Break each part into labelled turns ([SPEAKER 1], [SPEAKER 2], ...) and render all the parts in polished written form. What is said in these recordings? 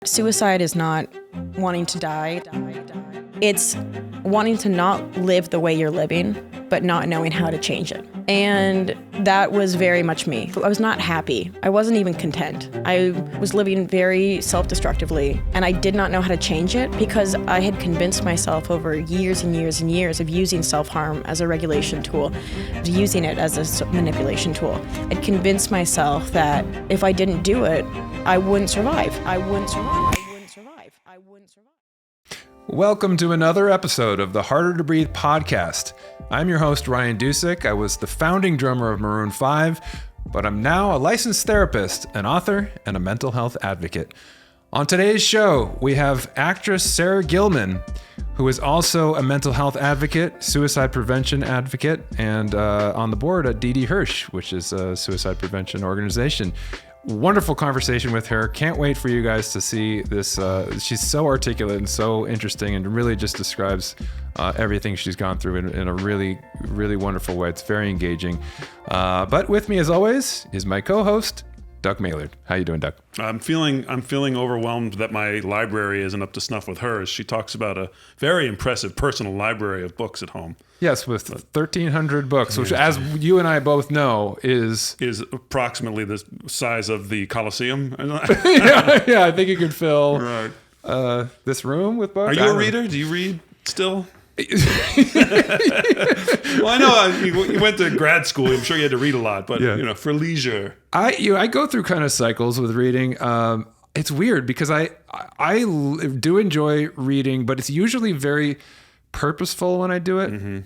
[SPEAKER 1] Suicide is not wanting to die. It's wanting to not live the way you're living, but not knowing how to change it. And that was very much me. I was not happy. I wasn't even content. I was living very self-destructively, and I did not know how to change it because I had convinced myself over years and years and years of using self-harm as a regulation tool, using it as a manipulation tool. I'd convinced myself that if I didn't do it, I wouldn't survive.
[SPEAKER 2] Welcome to another episode of the Harder to Breathe podcast. I'm your host, Ryan Dusick. I was the founding drummer of Maroon 5, but I'm now a licensed therapist, an author, and a mental health advocate. On today's show, we have actress Sarah Gilman, who is also a mental health advocate, suicide prevention advocate, and on the board at Didi Hirsch, which is a suicide prevention organization. Wonderful conversation with her. Can't wait for you guys to see this. She's so articulate and so interesting and really just describes everything she's gone through in a really, really wonderful way. It's very engaging. But with me, as always, is my co-host, Doug Maylard. How you doing, Doug?
[SPEAKER 3] I'm feeling overwhelmed that my library isn't up to snuff with hers. She talks about a very impressive personal library of books at home.
[SPEAKER 2] Yes, with 1,300 books, which, as you and I both know, is
[SPEAKER 3] approximately the size of the Coliseum.
[SPEAKER 2] yeah, I think you could fill this room with books.
[SPEAKER 3] Are you a reader? Do you read still? Well, I know you went to grad school. I'm sure you had to read a lot, but for leisure,
[SPEAKER 2] I go through kind of cycles with reading. It's weird because I do enjoy reading, but it's usually very purposeful when I do it. Mm-hmm.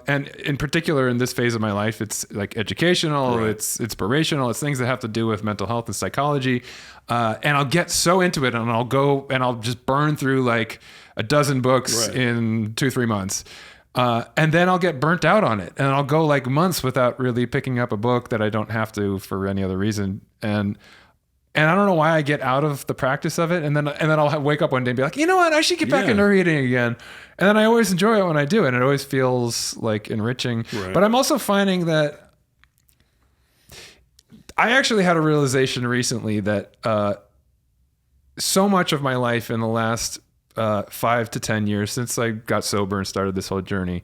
[SPEAKER 2] And in particular, in this phase of my life, it's like educational, right. It's inspirational, it's things that have to do with mental health and psychology. And I'll get so into it and I'll go and I'll just burn through like a dozen books in 2-3 months. And then I'll get burnt out on it and I'll go like months without really picking up a book that I don't have to for any other reason. And I don't know why I get out of the practice of it. And then I'll wake up one day and be like, you know what? I should get back into reading again. And then I always enjoy it when I do. And it always feels like enriching. Right. But I'm also finding that I actually had a realization recently that so much of my life in the last 5 to 10 years since I got sober and started this whole journey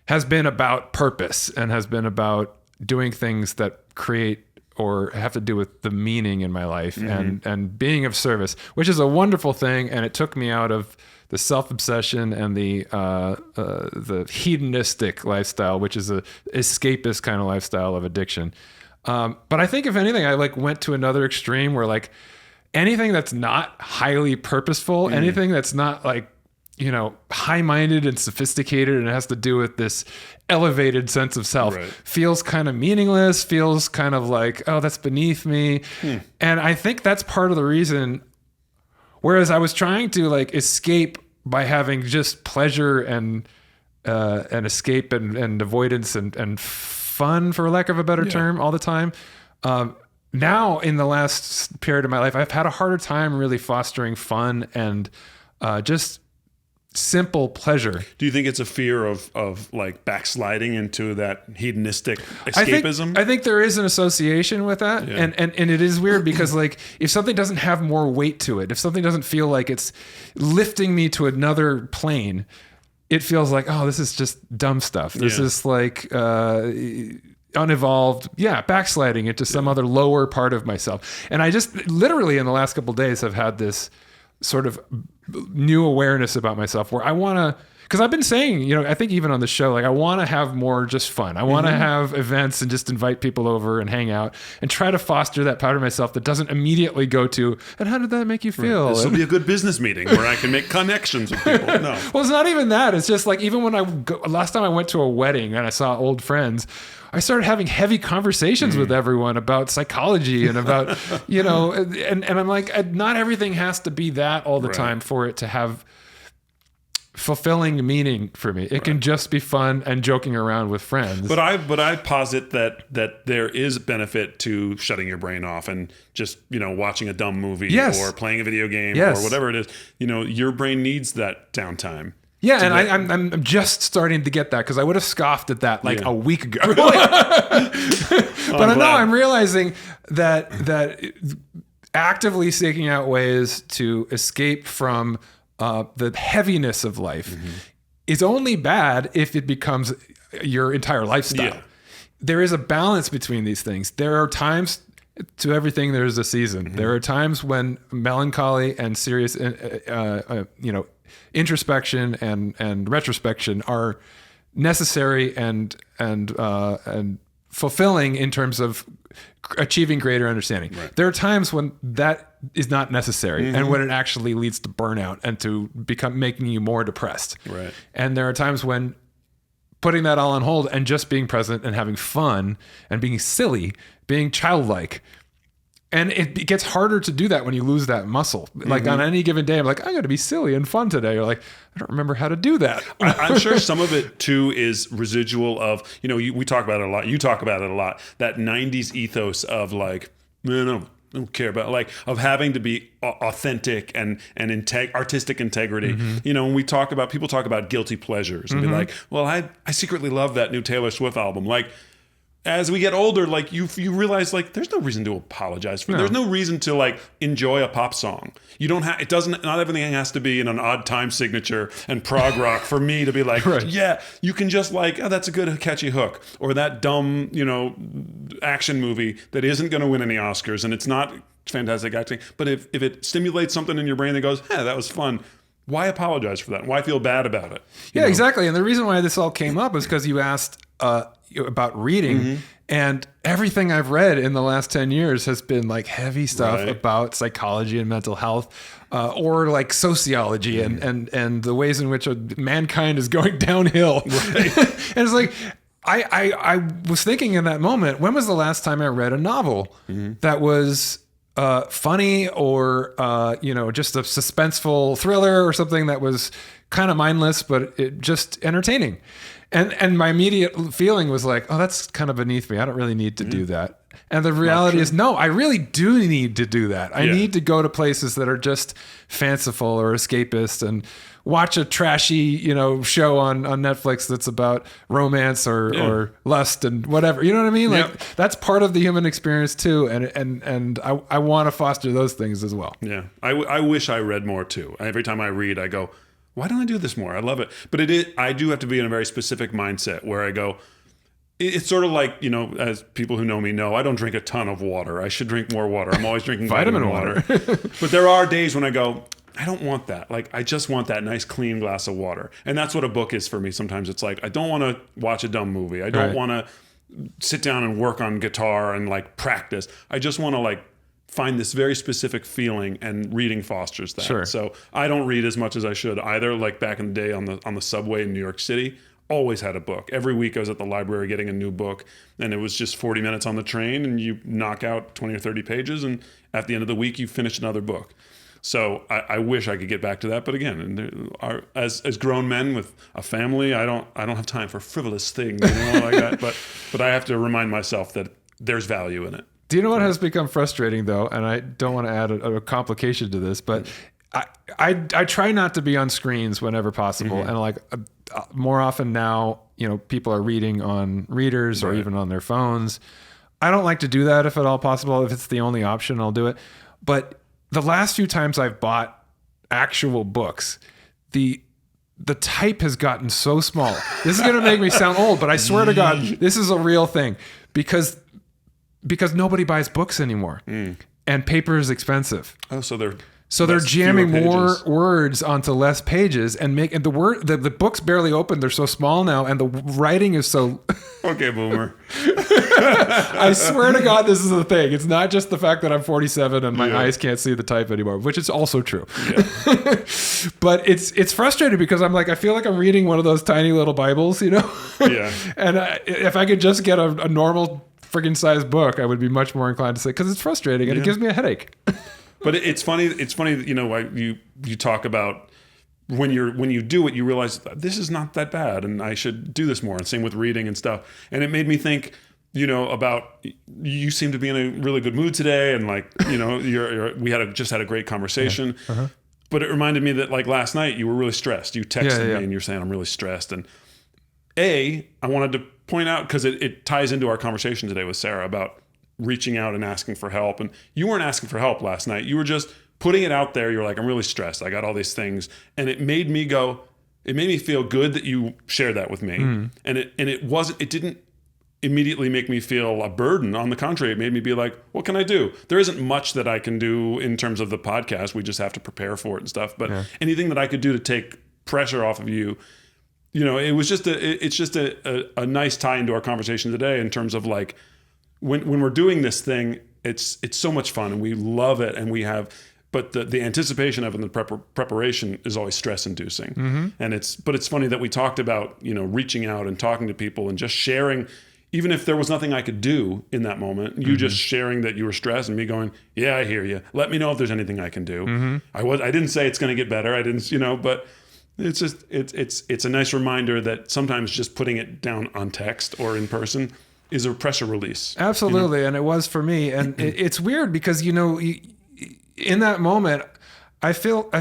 [SPEAKER 2] has been about purpose and has been about doing things that create or have to do with the meaning in my life and being of service, which is a wonderful thing. And it took me out of the self-obsession and the hedonistic lifestyle, which is a escapist kind of lifestyle of addiction. But I think if anything, I like went to another extreme where like anything that's not highly purposeful, anything that's not like, high-minded and sophisticated and it has to do with this elevated sense of self feels kind of meaningless, feels kind of like, oh, that's beneath me. And I think that's part of the reason, whereas I was trying to like escape by having just pleasure and escape and avoidance and fun, for lack of a better term, all the time. Now in the last period of my life, I've had a harder time really fostering fun and just simple pleasure.
[SPEAKER 3] Do you think it's a fear of like backsliding into that hedonistic escapism?
[SPEAKER 2] I think there is an association with that. Yeah. And it is weird because like if something doesn't have more weight to it, if something doesn't feel like it's lifting me to another plane, it feels like, oh, this is just dumb stuff. This is like unevolved, backsliding into some other lower part of myself. And I just literally in the last couple of days have had this sort of new awareness about myself where I want to, because I've been saying, I think even on the show, like I want to have more just fun. I want to have events and just invite people over and hang out and try to foster that part of myself that doesn't immediately go to, and how did that make you feel?
[SPEAKER 3] This will be a good business meeting where I can make connections with people. No.
[SPEAKER 2] Well, it's not even that. It's just like, even when last time I went to a wedding and I saw old friends, I started having heavy conversations with everyone about psychology and about, and I'm like, not everything has to be that all the time for it to have fulfilling meaning for me. It can just be fun and joking around with friends.
[SPEAKER 3] But I posit that there is benefit to shutting your brain off and just, watching a dumb movie or playing a video game or whatever it is. Your brain needs that downtime.
[SPEAKER 2] Yeah, and I'm just starting to get that because I would have scoffed at that like a week ago.
[SPEAKER 3] Really?
[SPEAKER 2] But now I'm realizing that actively seeking out ways to escape from the heaviness of life is only bad if it becomes your entire lifestyle.
[SPEAKER 3] Yeah.
[SPEAKER 2] There is a balance between these things. There are times, to everything there's a season. There are times when melancholy and serious, introspection and retrospection are necessary and fulfilling in terms of achieving greater understanding. Right. There are times when that is not necessary and when it actually leads to burnout and to making you more depressed.
[SPEAKER 3] Right.
[SPEAKER 2] And there are times when putting that all on hold and just being present and having fun and being silly, being childlike. And it gets harder to do that when you lose that muscle. Like on any given day, I'm like, I'm going to be silly and fun today. You're like, I don't remember how to do that.
[SPEAKER 3] I'm sure some of it too is residual of, we talk about it a lot. You talk about it a lot. That 90s ethos of like, man, I don't care about, like, of having to be authentic and artistic integrity. When people talk about guilty pleasures and be like, well, I secretly love that new Taylor Swift album. Like, as we get older, like you realize, like, there's no reason to apologize for. There's no reason to like enjoy a pop song. You don't have. It doesn't. Not everything has to be in an odd time signature and prog rock for me to be like, yeah. You can just like, oh, that's a good catchy hook, or that dumb, action movie that isn't going to win any Oscars and it's not fantastic acting. But if it stimulates something in your brain that goes, that was fun. Why apologize for that? Why feel bad about it?
[SPEAKER 2] Yeah, exactly. And the reason why this all came up is because you asked about reading, and everything I've read in the last 10 years has been like heavy stuff about psychology and mental health, or like sociology and the ways in which mankind is going downhill. Right. And it's like, I was thinking in that moment, when was the last time I read a novel that was funny or just a suspenseful thriller or something that was kind of mindless but it just entertaining? And my immediate feeling was like, oh, that's kind of beneath me. I don't really need to do that. And the reality is, no, I really do need to do that. I need to go to places that are just fanciful or escapist and watch a trashy, show on Netflix that's about romance or lust and whatever. You know what I mean? Like that's part of the human experience too. And I want to foster those things as well.
[SPEAKER 3] Yeah. I wish I read more too. Every time I read, I go, why don't I do this more? I love it. But I do have to be in a very specific mindset where I go, it's sort of like, as people who know me know, I don't drink a ton of water. I should drink more water. I'm always drinking vitamin water. But there are days when I go, I don't want that. Like, I just want that nice, clean glass of water. And that's what a book is for me. Sometimes it's like, I don't want to watch a dumb movie. I don't want to sit down and work on guitar and like practice. I just want to like find this very specific feeling, and reading fosters that. Sure. So I don't read as much as I should either. Like back in the day on the subway in New York City, always had a book. Every week I was at the library getting a new book, and it was just 40 minutes on the train and you knock out 20 or 30 pages, and at the end of the week you finish another book. So I wish I could get back to that, but again, as grown men with a family, I don't have time for frivolous things, like that. But I have to remind myself that there's value in it.
[SPEAKER 2] Do you know what has become frustrating though? And I don't want to add a complication to this, but I try not to be on screens whenever possible. And like more often now, people are reading on readers or even on their phones. I don't like to do that if at all possible. If it's the only option, I'll do it. But the last few times I've bought actual books, the type has gotten so small. This is going to make me sound old, but I swear to God, this is a real thing because nobody buys books anymore, and paper is expensive.
[SPEAKER 3] Oh, so
[SPEAKER 2] they're jamming more words onto less pages and the books barely open. They're so small now, and the writing is so.
[SPEAKER 3] Okay, boomer.
[SPEAKER 2] I swear to God, this is the thing. It's not just the fact that I'm 47 and my eyes can't see the type anymore, which is also true. Yeah. But it's frustrating because I'm like, I feel like I'm reading one of those tiny little Bibles, Yeah. And if I could just get a normal friggin' sized book, I would be much more inclined to say, because it's frustrating and it gives me a headache.
[SPEAKER 3] But it's funny. It's funny that you talk about when you do it, you realize this is not that bad, and I should do this more. And same with reading and stuff. And it made me think, about you seem to be in a really good mood today, and like we just had a great conversation. Yeah. Uh-huh. But it reminded me that like last night you were really stressed. You texted me and you're saying I'm really stressed. And I wanted to point out, because it ties into our conversation today with Sarah about reaching out and asking for help. And you weren't asking for help last night. You were just putting it out there. You're like, I'm really stressed. I got all these things. And it made me feel good that you shared that with me. And it didn't immediately make me feel a burden. On the contrary, it made me be like, what can I do? There isn't much that I can do in terms of the podcast. We just have to prepare for it and stuff. But anything that I could do to take pressure off of you, it was just a nice tie into our conversation today in terms of like, when we're doing this thing, it's so much fun and we love it, and we have, but the anticipation of it and the preparation is always stress inducing. And it's funny that we talked about, reaching out and talking to people and just sharing, even if there was nothing I could do in that moment, you just sharing that you were stressed and me going, yeah, I hear you. Let me know if there's anything I can do. I didn't say it's going to get better. I didn't, but it's just, it's a nice reminder that sometimes just putting it down on text or in person is a pressure release.
[SPEAKER 2] Absolutely. And it was for me. And it's weird because, in that moment, I felt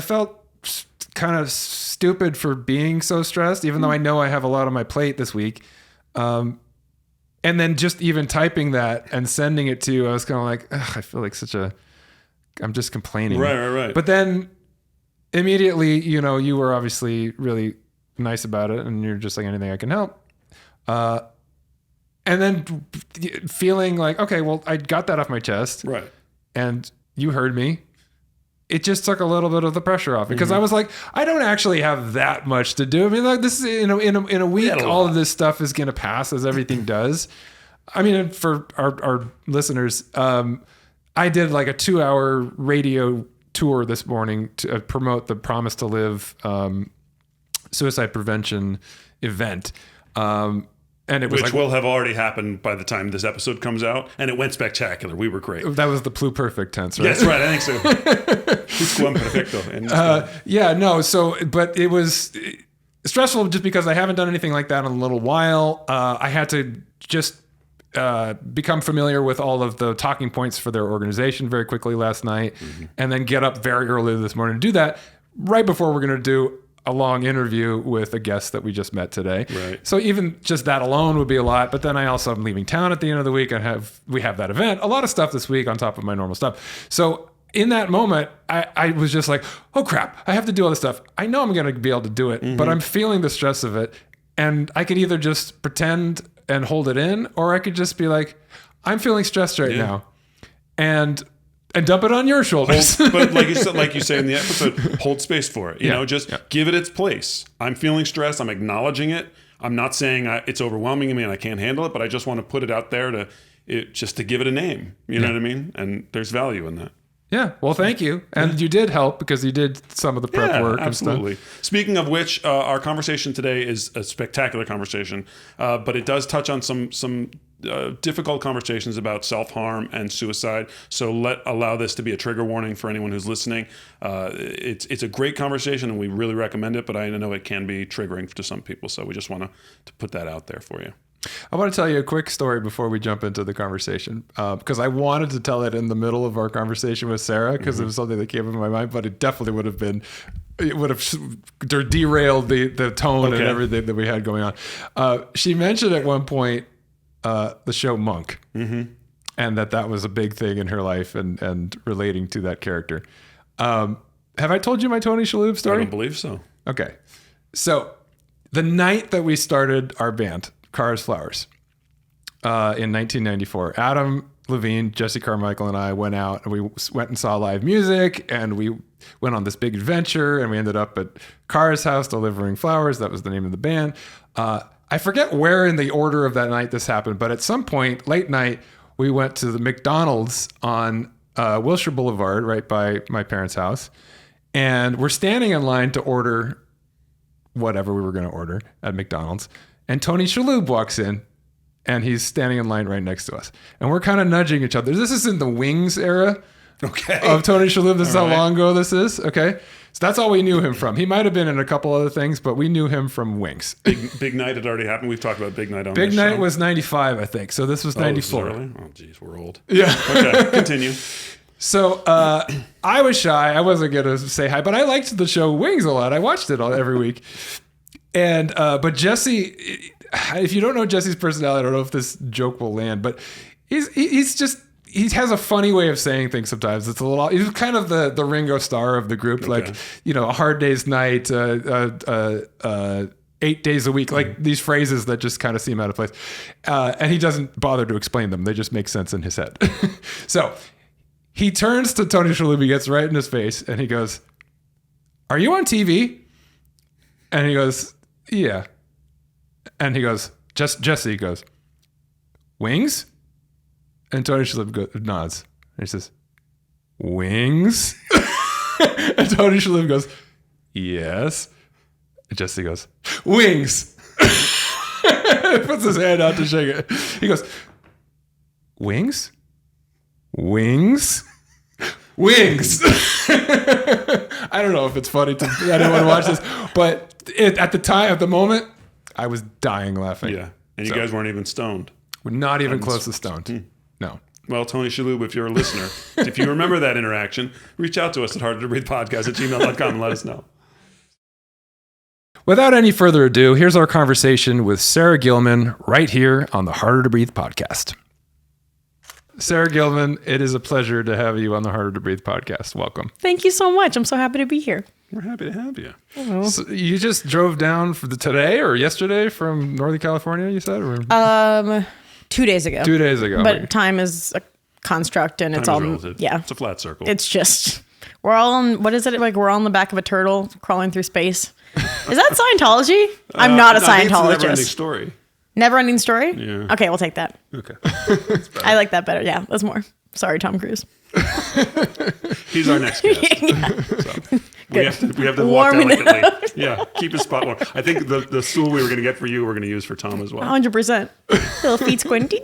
[SPEAKER 2] kind of stupid for being so stressed, even though I know I have a lot on my plate this week. And then just even typing that and sending it to you, I was kind of like, I feel like I'm just complaining.
[SPEAKER 3] Right.
[SPEAKER 2] But then immediately, you were obviously really nice about it, and you're just like, anything I can help. And then feeling like, okay, well, I got that off my chest.
[SPEAKER 3] Right.
[SPEAKER 2] And you heard me. It just took a little bit of the pressure off, because I was like, I don't actually have that much to do. I mean, like, this is, in a week, all of this stuff is going to pass, as everything does. I mean, for our listeners, I did like a 2-hour radio tour this morning to promote the Promise to Live suicide prevention event. And it was
[SPEAKER 3] which will have already happened by the time this episode comes out, and it went spectacular. We were great.
[SPEAKER 2] That was the pluperfect tense, right?
[SPEAKER 3] That's right. I think so. Perfecto.
[SPEAKER 2] So, but it was stressful just because I haven't done anything like that in a little while. I had to just become familiar with all of the talking points for their organization very quickly last night, and then get up very early this morning to do that right before we're going to do a long interview with a guest that we just met today.
[SPEAKER 3] Right.
[SPEAKER 2] So even just that alone would be a lot. But then I also am leaving town at the end of the week. We have that event, a lot of stuff this week on top of my normal stuff. So in that moment, I was just like, oh crap, I have to do all this stuff. I know I'm going to be able to do it, but I'm feeling the stress of it. And I could either just pretend and hold it in, or I could just be like, I'm feeling stressed right now. And dump it on your shoulders.
[SPEAKER 3] But like you say in the episode, hold space for it. Just give it its place. I'm feeling stressed. I'm acknowledging it. I'm not saying it's overwhelming me and I can't handle it, but I just want to put it out there to give it a name. You know what I mean? And there's value in that.
[SPEAKER 2] Yeah. Well, thank you. And you did help, because you did some of the prep work.
[SPEAKER 3] Absolutely. And stuff. Speaking of which, our conversation today is a spectacular conversation, but it does touch on some difficult conversations about self-harm and suicide. So allow this to be a trigger warning for anyone who's listening. It's a great conversation and we really recommend it, but I know it can be triggering to some people. So we just want to put that out there for you.
[SPEAKER 2] I want to tell you a quick story before we jump into the conversation, because I wanted to tell it in the middle of our conversation with Sarah, because it was something that came into my mind, but it definitely would have derailed the tone and everything that we had going on. She mentioned at one point the show Monk, and that was a big thing in her life and relating to that character. Have I told you my Tony Shalhoub story?
[SPEAKER 3] I don't believe so.
[SPEAKER 2] Okay. So the night that we started our band, Cars Flowers, in 1994, Adam Levine, Jesse Carmichael, and I went out and we went and saw live music, and we went on this big adventure, and we ended up at Cars' house delivering flowers. That was the name of the band. I forget where in the order of that night this happened, but at some point, late night, we went to the McDonald's on Wilshire Boulevard, right by my parents' house, and we're standing in line to order whatever we were going to order at McDonald's. And Tony Shalhoub walks in, and he's standing in line right next to us. And we're kind of nudging each other. This is in the Wings era of Tony Shalhoub. This is how long ago this is. Okay. So that's all we knew him from. He might have been in a couple other things, but we knew him from Wings.
[SPEAKER 3] Big Night had already happened. We've talked about Big Night on
[SPEAKER 2] Big
[SPEAKER 3] this
[SPEAKER 2] Night
[SPEAKER 3] show.
[SPEAKER 2] was 95, I think. So this was 94.
[SPEAKER 3] Oh, geez, we're old.
[SPEAKER 2] Yeah.
[SPEAKER 3] Okay, continue.
[SPEAKER 2] So I was shy. I wasn't going to say hi, but I liked the show Wings a lot. I watched it every week. And but Jesse, if you don't know Jesse's personality, I don't know if this joke will land, but he's just he has a funny way of saying things sometimes. It's a little. He's kind of the Ringo Starr of the group, like a hard day's night, 8 days a week, like these phrases that just kind of seem out of place. And he doesn't bother to explain them. They just make sense in his head. So he turns to Tony Shalhoub, gets right in his face, and he goes, "Are you on TV?" And he goes, "Yeah." And he goes, Jesse goes, "Wings?" And Tony Shalhoub nods. And he says, "Wings?" And Tony Shalhoub goes, "Yes." And Jesse goes, "Wings." Puts his hand out to shake it. He goes, "Wings? Wings? Wings." I don't know if it's funny to anyone watch this, but at the moment, I was dying laughing.
[SPEAKER 3] Yeah. And you guys weren't even stoned.
[SPEAKER 2] We're not even close to stoned. No.
[SPEAKER 3] Well, Tony Shalhoub, if you're a listener, if you remember that interaction, reach out to us at hardertobreathepodcast@gmail.com and let us know.
[SPEAKER 2] Without any further ado, here's our conversation with Sarah Gilman right here on the Harder to Breathe podcast. Sarah Gilman, it is a pleasure to have you on the Harder to Breathe podcast. Welcome.
[SPEAKER 1] Thank you so much. I'm so happy to be here.
[SPEAKER 3] We're happy to have you.
[SPEAKER 2] So you just drove down for today or yesterday from Northern California, you said? Or?
[SPEAKER 1] 2 days ago.
[SPEAKER 2] 2 days ago.
[SPEAKER 1] But time is a construct and it's all
[SPEAKER 3] relative.
[SPEAKER 1] Yeah.
[SPEAKER 3] It's a flat circle.
[SPEAKER 1] It's just we're all on what is it like? We're all on the back of a turtle crawling through space. Is that Scientology? I'm not a Scientologist.
[SPEAKER 3] It's a never-ending story.
[SPEAKER 1] Never ending story?
[SPEAKER 3] Yeah.
[SPEAKER 1] Okay, we'll take that.
[SPEAKER 3] Okay.
[SPEAKER 1] I like that better. Yeah, that's more. Sorry, Tom Cruise.
[SPEAKER 3] He's our next guest. So we have to walk
[SPEAKER 1] Warming
[SPEAKER 3] delicately. Yeah, keep his spot warm. I think the stool we were going to get for you, we're going to use for Tom as well.
[SPEAKER 1] 100%. Little feet squinting.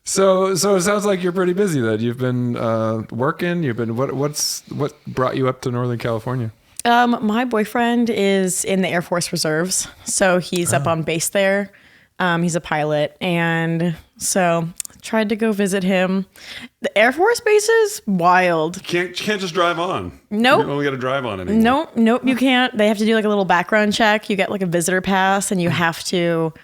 [SPEAKER 2] So it sounds like you're pretty busy then. You've been working. You've been what brought you up to Northern California?
[SPEAKER 1] My boyfriend is in the Air Force Reserves, so he's up on base there. He's a pilot, and so tried to go visit him. The Air Force base is wild.
[SPEAKER 3] You can't just drive on.
[SPEAKER 1] Nope.
[SPEAKER 3] You only got to drive on anymore.
[SPEAKER 1] Nope, you can't. They have to do like a little background check. You get like a visitor pass, and you have to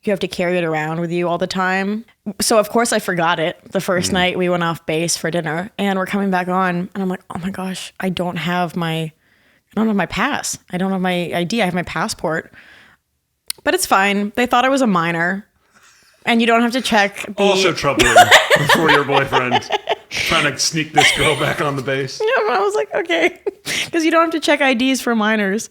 [SPEAKER 1] carry it around with you all the time. So of course I forgot it the first night we went off base for dinner, and we're coming back on, and I'm like, oh my gosh, I don't have my pass. I don't have my ID. I have my passport. But it's fine. They thought I was a minor. And you don't have to check.
[SPEAKER 3] Also troubling for your boyfriend trying to sneak this girl back on the base.
[SPEAKER 1] Yeah, but I was like, okay. Because you don't have to check IDs for minors.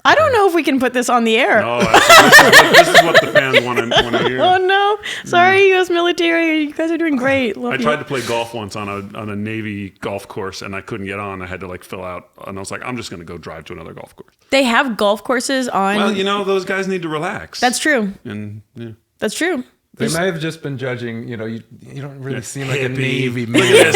[SPEAKER 1] I don't know if we can put this on the air.
[SPEAKER 3] No, this is what the fans want to hear.
[SPEAKER 1] Oh no! Sorry, U.S. military. You guys are doing great. Love
[SPEAKER 3] I
[SPEAKER 1] you.
[SPEAKER 3] tried to play golf once on a Navy golf course, and I couldn't get on. I had to like fill out, and I was like, I'm just going to go drive to another golf course.
[SPEAKER 1] They have golf courses on.
[SPEAKER 3] Well, those guys need to relax.
[SPEAKER 1] That's true.
[SPEAKER 3] And yeah.
[SPEAKER 1] That's true.
[SPEAKER 2] They may have just been judging, you don't really seem like a
[SPEAKER 3] Hippie.
[SPEAKER 2] Navy
[SPEAKER 3] Look
[SPEAKER 2] man.
[SPEAKER 3] at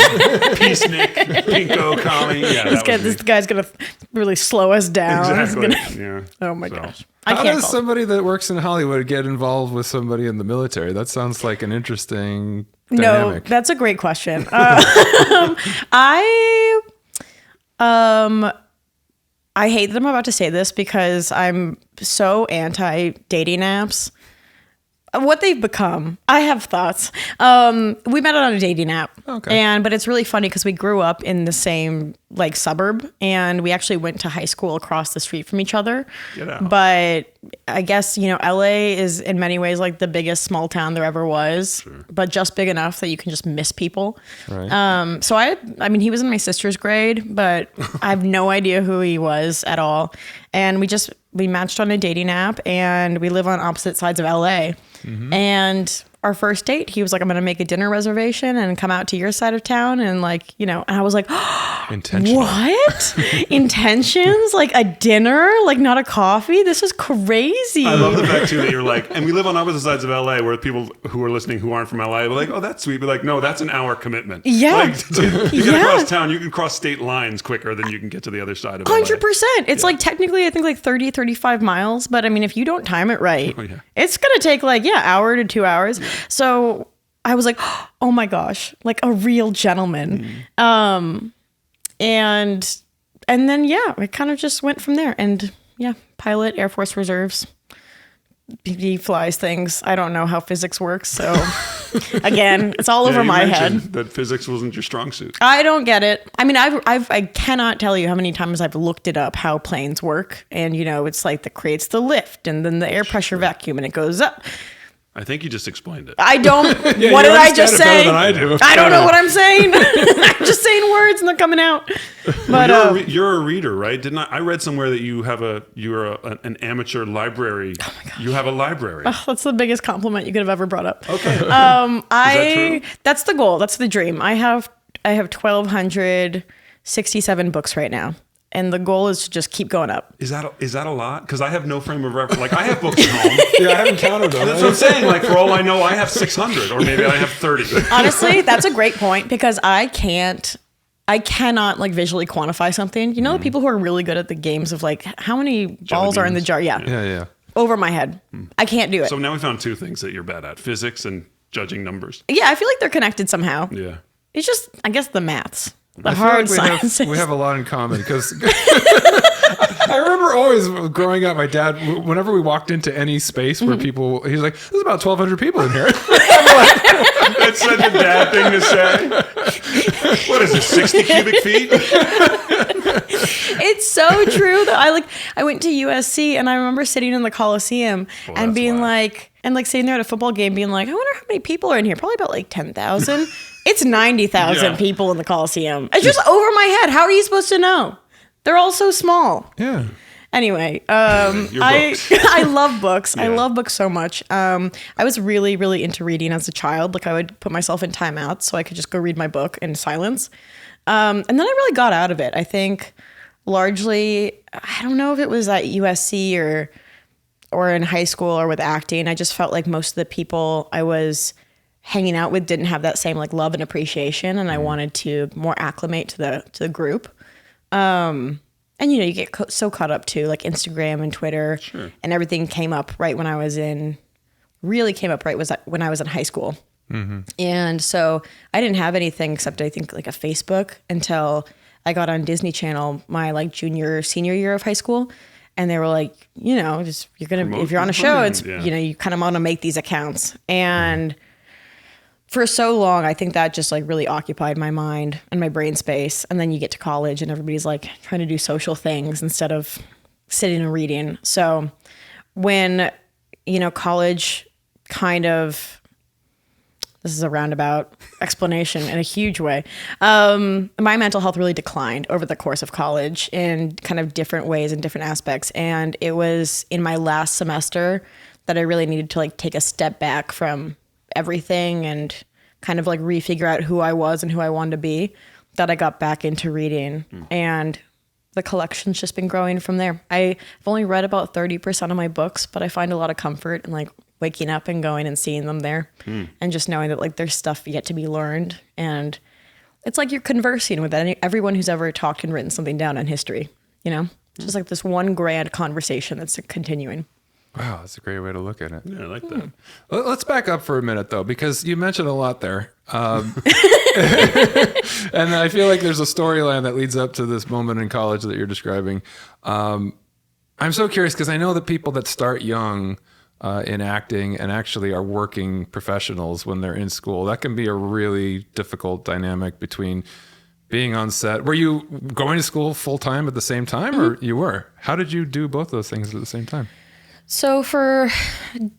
[SPEAKER 3] this. Peacenik, Pinko, Kami. Yeah,
[SPEAKER 1] This guy's going to really slow us down.
[SPEAKER 3] Exactly. Yeah.
[SPEAKER 1] Oh my gosh. I
[SPEAKER 2] How
[SPEAKER 1] can't
[SPEAKER 2] does
[SPEAKER 1] golf.
[SPEAKER 2] somebody that works in Hollywood get involved with somebody in the military? That sounds like an interesting dynamic.
[SPEAKER 1] No, that's a great question. I hate that I'm about to say this because I'm so anti dating apps. What they've become, I have thoughts. We met on a dating app, but it's really funny because we grew up in the same like suburb, and we actually went to high school across the street from each other.
[SPEAKER 3] Get out.
[SPEAKER 1] But I guess LA is in many ways like the biggest small town there ever was, but just big enough that you can just miss people.
[SPEAKER 2] Right.
[SPEAKER 1] So I mean, he was in my sister's grade, but I have no idea who he was at all. And we matched on a dating app, and we live on opposite sides of LA. Mm-hmm. And our first date, he was like, I'm going to make a dinner reservation and come out to your side of town. And like, and I was like,
[SPEAKER 2] intentional.
[SPEAKER 1] What? Intentions? Like a dinner? Like not a coffee? This is crazy.
[SPEAKER 3] I love the fact too that you're like, and we live on opposite sides of LA, where people who are listening who aren't from LA are like, oh, that's sweet. But like, no, that's an hour commitment.
[SPEAKER 1] Yeah.
[SPEAKER 3] Like, to get across town, you can cross state lines quicker than you can get to the other side of LA.
[SPEAKER 1] 100%. It's like technically, I think like 30, 35 miles. But I mean, if you don't time it right, it's going to take like, hour to 2 hours. Yeah. So I was like, oh my gosh, like a real gentleman. And then, it kind of just went from there. And pilot, Air Force Reserves. he flies things. I don't know how physics works, so again, it's all over my head.
[SPEAKER 3] That physics wasn't your strong suit.
[SPEAKER 1] I don't get it. I mean, I cannot tell you how many times I've looked it up how planes work, and it's like that creates the lift, and then the air pressure vacuum, and it goes up. I
[SPEAKER 3] think you just explained it.
[SPEAKER 1] I don't. What did I just say? I don't know what I'm saying. I'm just saying words and they're coming out. But
[SPEAKER 3] you're a reader, right? Didn't I read somewhere that you're an amateur library. Oh my gosh. You have a library.
[SPEAKER 1] Oh, that's the biggest compliment you could have ever brought up.
[SPEAKER 3] Okay. Is that true?
[SPEAKER 1] That's the goal. That's the dream. I have 1,267 books right now. And the goal is to just keep going up.
[SPEAKER 3] Is that a lot? Because I have no frame of reference. Like, I have books at home.
[SPEAKER 2] Yeah, I haven't counted them.
[SPEAKER 3] That's what I'm saying. Like, for all I know, I have 600, or maybe I have 30.
[SPEAKER 1] Honestly, that's a great point because I cannot like visually quantify something. The people who are really good at the games of like how many balls are in the jar?
[SPEAKER 2] Yeah.
[SPEAKER 1] Over my head. I can't do it.
[SPEAKER 3] So now we found two things that you're bad at: physics and judging numbers.
[SPEAKER 1] Yeah, I feel like they're connected somehow.
[SPEAKER 3] Yeah.
[SPEAKER 1] It's just, I guess, the maths. The hard sciences.
[SPEAKER 2] We have a lot in common because I remember always growing up, my dad, whenever we walked into any space where people, he's like, there's about 1,200 people in here.
[SPEAKER 3] That's such a dad thing to say. What is this, 60 cubic feet?
[SPEAKER 1] It's so true though. I went to USC and I remember sitting in the Coliseum and being like sitting there at a football game being like, I wonder how many people are in here. Probably about like 10,000. It's 90,000 people in the Coliseum. It's just over my head. How are you supposed to know? They're all so small.
[SPEAKER 2] Yeah.
[SPEAKER 1] Anyway, I love books. Yeah. I love books so much. I was really, really into reading as a child. Like I would put myself in timeouts so I could just go read my book in silence. And then I really got out of it. I think largely, I don't know if it was at USC or in high school or with acting. I just felt like most of the people I was hanging out with didn't have that same like love and appreciation, and I wanted to more acclimate to the group. And you get so caught up to like Instagram and Twitter, and everything came up right when I was in high school. Mm-hmm. And so I didn't have anything except I think like a Facebook until I got on Disney Channel my like senior year of high school. And they were like, if you're on a show, it's, you kind of want to make these accounts. And for so long, I think that just like really occupied my mind and my brain space. And then you get to college and everybody's like trying to do social things instead of sitting and reading. So when, college kind of, this is a roundabout explanation in a huge way. My mental health really declined over the course of college in kind of different ways and different aspects. And it was in my last semester that I really needed to like take a step back from everything and kind of like refigure out who I was and who I wanted to be, that I got back into reading. And the collection's just been growing from there. I've only read about 30% of my books, but I find a lot of comfort in like waking up and going and seeing them there and just knowing that like there's stuff yet to be learned. And it's like you're conversing with everyone who's ever talked and written something down in history, It's just like this one grand conversation that's continuing.
[SPEAKER 2] Wow, that's a great way to look at it.
[SPEAKER 3] Yeah, I like that.
[SPEAKER 2] Let's back up for a minute, though, because you mentioned a lot there. And I feel like there's a storyline that leads up to this moment in college that you're describing. I'm so curious because I know that people that start young in acting and actually are working professionals when they're in school, that can be a really difficult dynamic between being on set. Were you going to school full time at the same time, or you were? How did you do both those things at the same time?
[SPEAKER 1] So for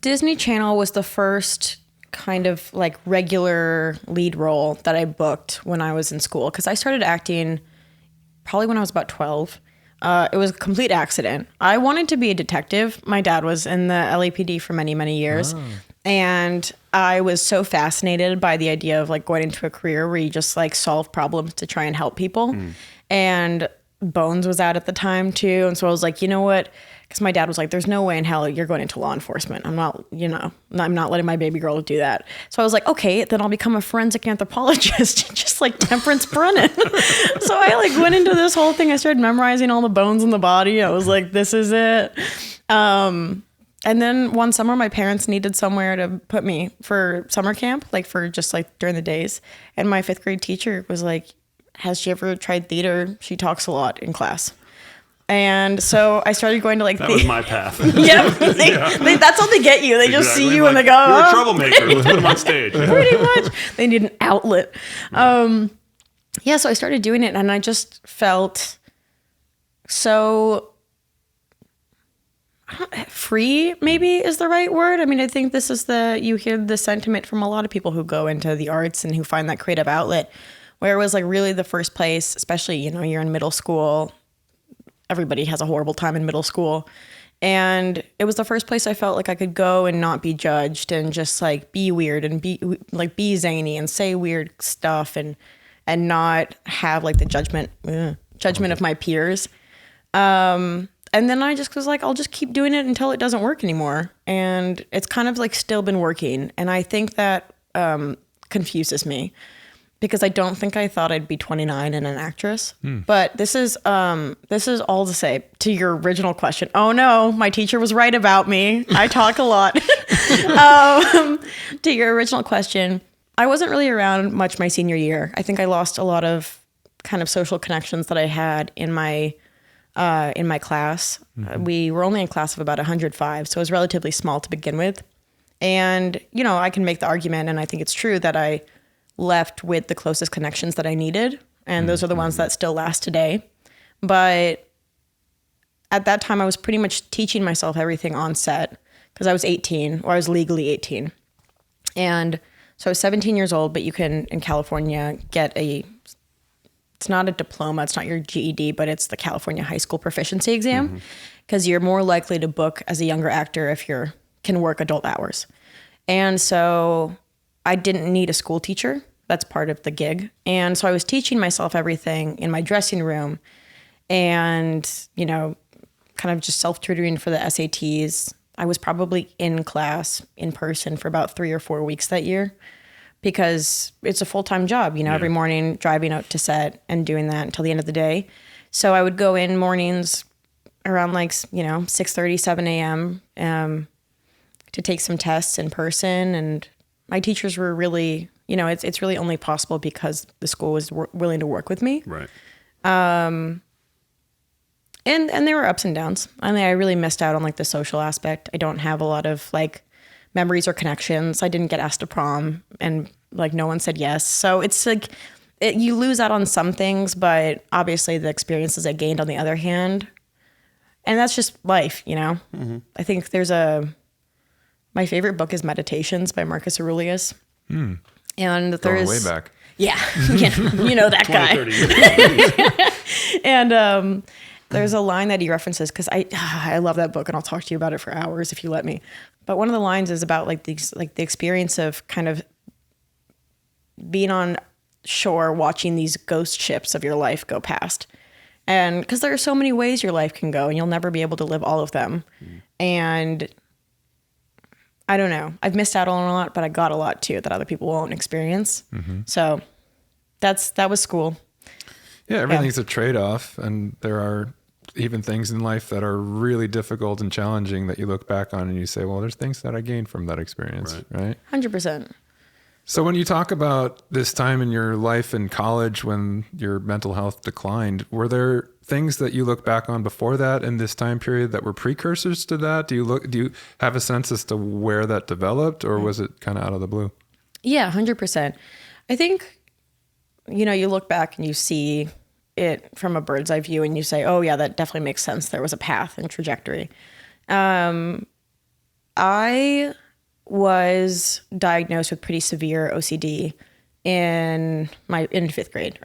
[SPEAKER 1] Disney Channel was the first kind of like regular lead role that I booked when I was in school, because I started acting probably when I was about 12. It was a complete accident. I wanted to be a detective. My dad was in the LAPD for many, many years. Oh. And I was so fascinated by the idea of like going into a career where you just like solve problems to try and help people. And Bones was out at the time too. And so I was like, you know what? Because my dad was like, there's no way in hell you're going into law enforcement. I'm not letting my baby girl do that. So I was like, okay, then I'll become a forensic anthropologist, just like Temperance Brennan. So I like went into this whole thing. I started memorizing all the bones in the body. I was like, this is it. And then one summer, my parents needed somewhere to put me for summer camp, like for just like during the days. And my 5th grade teacher was like, has she ever tried theater? She talks a lot in class. And so I started going to like
[SPEAKER 3] That was my path.
[SPEAKER 1] yeah, that's how they get you. They just
[SPEAKER 3] Exactly.
[SPEAKER 1] see you and
[SPEAKER 3] Like,
[SPEAKER 1] they go,
[SPEAKER 3] you're a
[SPEAKER 1] oh,
[SPEAKER 3] troublemaker. Let's put him on stage.
[SPEAKER 1] pretty much. They need an outlet. Yeah, so I started doing it and I just felt so free, maybe is the right word. I mean, I think this is you hear the sentiment from a lot of people who go into the arts and who find that creative outlet, where it was like really the first place, especially, you're in middle school. Everybody has a horrible time in middle school. And it was the first place I felt like I could go and not be judged and just like be weird and be zany and say weird stuff and not have like the judgment of my peers. And then I just was like, I'll just keep doing it until it doesn't work anymore. And it's kind of like still been working. And I think that confuses me because I don't think I thought I'd be 29 and an actress. But this is all to say to your original question. Oh no, my teacher was right about me. I talk a lot. To your original question, I wasn't really around much my senior year. I think I lost a lot of kind of social connections that I had in my class. We were only in class of about 105, so it was relatively small to begin with. And, I can make the argument, and I think it's true, that I left with the closest connections that I needed, and those are the ones that still last today. But at that time, I was pretty much teaching myself everything on set because I was 18, or I was legally 18. And so I was 17 years old, but you can, in California, get it's not a diploma, it's not your GED, but it's the California High School Proficiency Exam, because you're more likely to book as a younger actor if you can work adult hours. And so I didn't need a school teacher. That's part of the gig. And so I was teaching myself everything in my dressing room and, kind of just self-tutoring for the SATs. I was probably in class in person for about 3 or 4 weeks that year, because it's a full-time job, every morning driving out to set and doing that until the end of the day. So I would go in mornings around 6:30, 7 a.m. To take some tests in person. And my teachers were really, it's really only possible because the school was willing to work with me.
[SPEAKER 3] Right.
[SPEAKER 1] And there were ups and downs. I mean, I really missed out on the social aspect. I don't have a lot of memories or connections. I didn't get asked to prom and no one said yes. So it's you lose out on some things, but obviously the experiences I gained on the other hand, and that's just life, I think my favorite book is Meditations by Marcus Aurelius. And
[SPEAKER 2] Going way back.
[SPEAKER 1] Yeah, that guy.
[SPEAKER 3] 30
[SPEAKER 1] And there's a line that he references because I love that book and I'll talk to you about it for hours if you let me. But one of the lines is about the experience of kind of being on shore watching these ghost ships of your life go past. And because there are so many ways your life can go and you'll never be able to live all of them. And I don't know. I've missed out on a lot, but I got a lot too that other people won't experience. So that was school.
[SPEAKER 2] Yeah, everything's a trade-off, and there are even things in life that are really difficult and challenging that you look back on and you say, well, there's things that I gained from that experience, right?
[SPEAKER 1] 100%.
[SPEAKER 2] So when you talk about this time in your life in college when your mental health declined, were there things that you look back on before that in this time period that were precursors to that? Do you have a sense as to where that developed, or was it kind of out of the blue?
[SPEAKER 1] Yeah, 100%. I think, you look back and you see it from a bird's eye view and you say, oh yeah, that definitely makes sense. There was a path and trajectory. I was diagnosed with pretty severe OCD in 6th grade.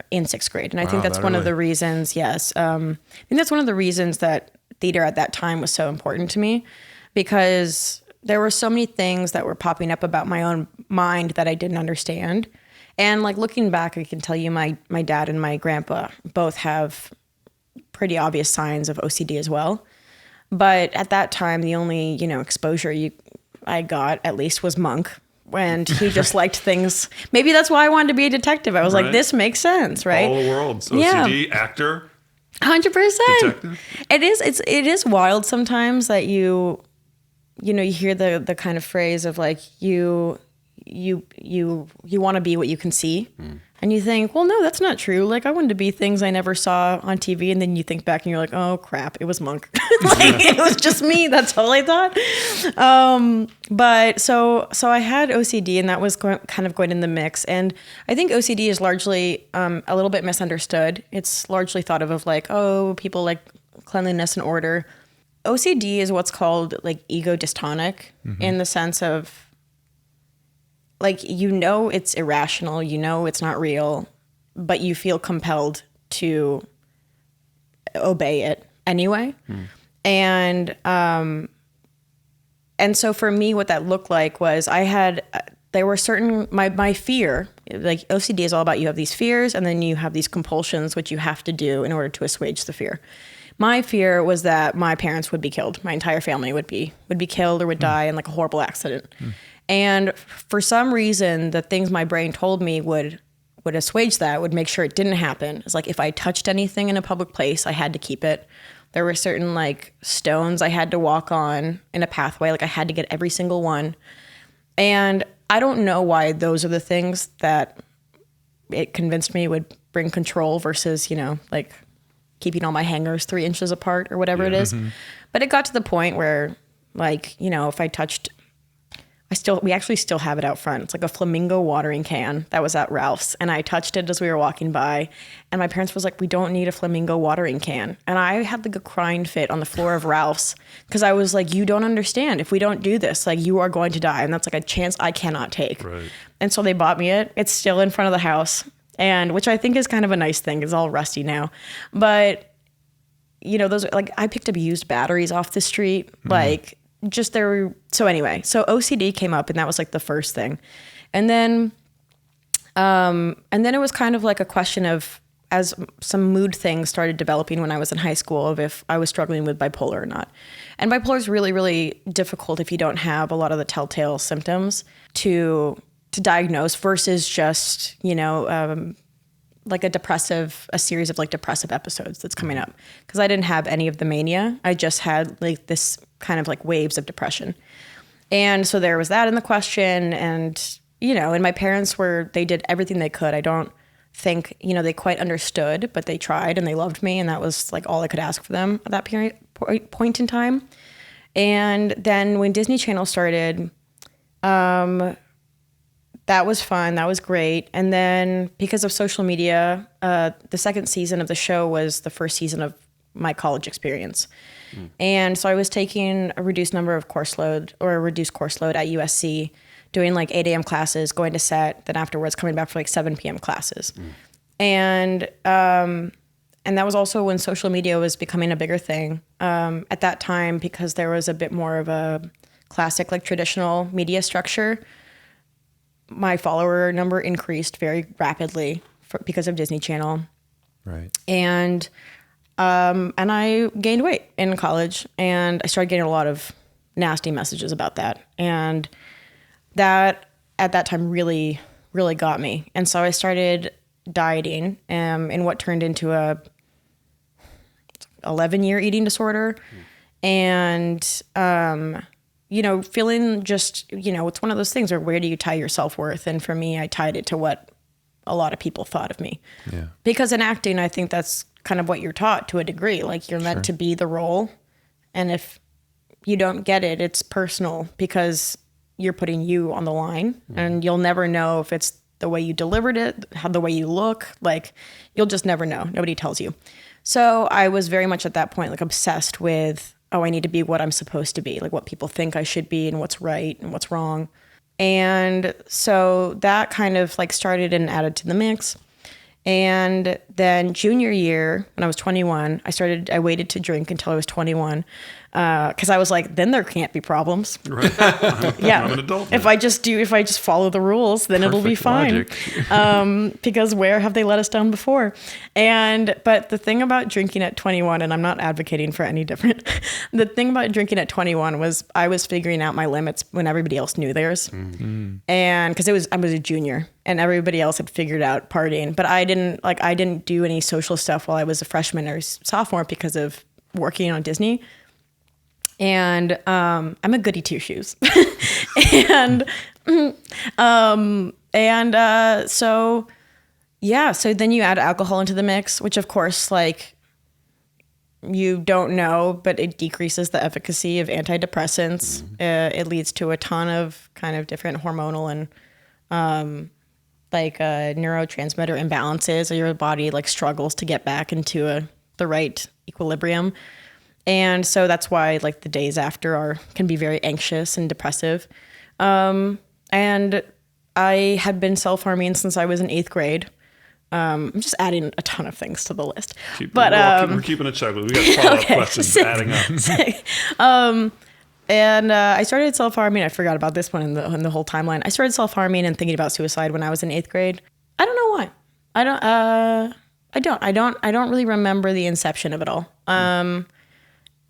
[SPEAKER 1] And I think that's one of the reasons, yes. I think that's one of the reasons that theater at that time was so important to me, because there were so many things that were popping up about my own mind that I didn't understand. And looking back, I can tell you my dad and my grandpa both have pretty obvious signs of OCD as well. But at that time, the only, exposure I got at least was Monk. And he just liked things. Maybe that's why I wanted to be a detective. I was like, this makes sense, right?
[SPEAKER 3] All the worlds. OCD, actor.
[SPEAKER 1] 100%. It is wild sometimes that you hear the kind of phrase of you want to be what you can see. And you think, well, no, that's not true. Like, I wanted to be things I never saw on TV. And then you think back and you're like, oh, crap, it was Monk. Like, it was just me. That's all I thought. But so I had OCD, and that was kind of going in the mix. And I think OCD is largely a little bit misunderstood. It's largely thought of like, oh, people like cleanliness and order. OCD is what's called like ego dystonic in the sense of, like, it's irrational, it's not real, but you feel compelled to obey it anyway. And so for me, what that looked like was there were certain, my fear, like OCD is all about, you have these fears and then you have these compulsions, which you have to do in order to assuage the fear. My fear was that my parents would be killed. My entire family would be killed or would die in like a horrible accident. And for some reason, the things my brain told me would assuage that, would make sure it didn't happen. It's like if I touched anything in a public place, I had to keep it. There were certain like stones I had to walk on in a pathway. Like I had to get every single one. And I don't know why those are the things that it convinced me would bring control versus, like keeping all my hangers 3 inches apart or whatever it is. But it got to the point where, like, if I touched, we actually still have it out front. It's like a flamingo watering can that was at Ralph's, and I touched it as we were walking by, and my parents was like, we don't need a flamingo watering can. And I had like a crying fit on the floor of Ralph's because I was like, you don't understand. If we don't do this, like, you are going to die, and that's like a chance I cannot take.
[SPEAKER 3] Right.
[SPEAKER 1] And so they bought me it. It's still in front of the house, and which I think is kind of a nice thing. It's all rusty now, but those are like, I picked up used batteries off the street, like. Just there. So anyway, so OCD came up, and that was like the first thing. And then it was kind of like a question of, as some mood things started developing when I was in high school, of if I was struggling with bipolar or not. And bipolar is really, really difficult if you don't have a lot of the telltale symptoms to diagnose versus just, like a series of like depressive episodes that's coming up. Because I didn't have any of the mania. I just had like this kind of like waves of depression. And so there was that in the question. And, and my parents they did everything they could. I don't think, they quite understood, but they tried and they loved me. And that was like all I could ask for them at that point in time. And then when Disney Channel started, that was fun. That was great. And then because of social media, the second season of the show was the first season of my college experience. And so I was taking a reduced course load at USC, doing like 8 a.m. classes, going to set, then afterwards coming back for like 7 p.m. classes. And that was also when social media was becoming a bigger thing at that time, because there was a bit more of a classic, like traditional media structure. My follower number increased very rapidly because of Disney Channel.
[SPEAKER 2] Right.
[SPEAKER 1] And I gained weight in college, and I started getting a lot of nasty messages about that. And that at that time really, really got me. And so I started dieting in what turned into a 11-year eating disorder. And, feeling just, it's one of those things where do you tie your self-worth? And for me, I tied it to what a lot of people thought of me. Yeah. Because in acting, I think that's kind of what you're taught to a degree. Like, you're meant to be the role. And if you don't get it, it's personal because you're putting you on the line, and you'll never know if it's the way you delivered it, how the way you look, like, you'll just never know. Nobody tells you. So I was very much at that point, like, obsessed with, I need to be what I'm supposed to be, like what people think I should be and what's right and what's wrong. And so that kind of like started and added to the mix. And then junior year, when I was 21, I waited to drink until I was 21. Because I was like, then there can't be problems. Right.
[SPEAKER 3] I'm an adult now.
[SPEAKER 1] If I just follow the rules, then it'll be fine. Because where have they let us down before? But the thing about drinking at 21, and I'm not advocating for any different, the thing about drinking at 21 was I was figuring out my limits when everybody else knew theirs. Mm-hmm. And because I was a junior and everybody else had figured out partying, but I didn't do any social stuff while I was a freshman or sophomore because of working on Disney. And I'm a goody two shoes. and so then you add alcohol into the mix, which of course, like, you don't know, but it decreases the efficacy of antidepressants. It leads to a ton of kind of different hormonal and neurotransmitter imbalances, or your body like struggles to get back into the right equilibrium. And so that's why like the days after can be very anxious and depressive. And I had been self-harming since I was in 8th grade. I'm just adding a ton of things to the list.
[SPEAKER 3] We're keeping a check. We got follow-up questions adding up.
[SPEAKER 1] And I started self-harming. I forgot about this one in the whole timeline. I started self-harming and thinking about suicide when I was in 8th grade. I don't know why. I don't really remember the inception of it all.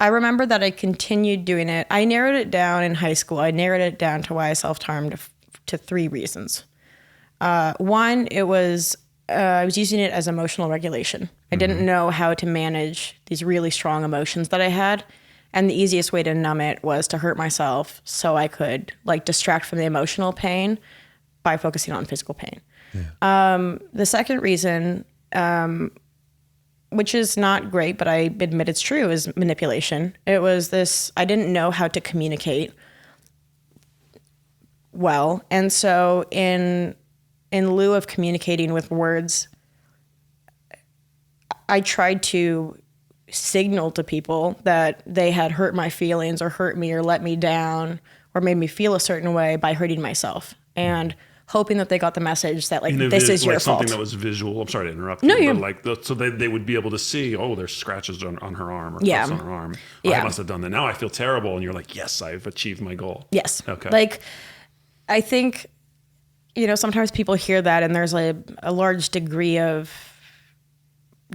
[SPEAKER 1] I remember that I continued doing it. I narrowed it down in high school. I narrowed it down to why I self-harmed to 3 reasons. One, it was I was using it as emotional regulation. I didn't know how to manage these really strong emotions that I had. And the easiest way to numb it was to hurt myself so I could like distract from the emotional pain by focusing on physical pain. Yeah. The second reason, which is not great, but I admit it's true, is manipulation. It was this, I didn't know how to communicate well. And so in lieu of communicating with words, I tried to signal to people that they had hurt my feelings or hurt me or let me down or made me feel a certain way by hurting myself, and hoping that they got the message that like this is your fault.
[SPEAKER 3] Something that was visual. I'm sorry to interrupt you, but like so they would be able to see, oh, there's scratches on her arm or cuts on her arm. Oh, I must have done that. Now I feel terrible, and you're like, yes, I've achieved my goal.
[SPEAKER 1] Yes.
[SPEAKER 3] Okay.
[SPEAKER 1] Like, I think, sometimes people hear that and there's a large degree of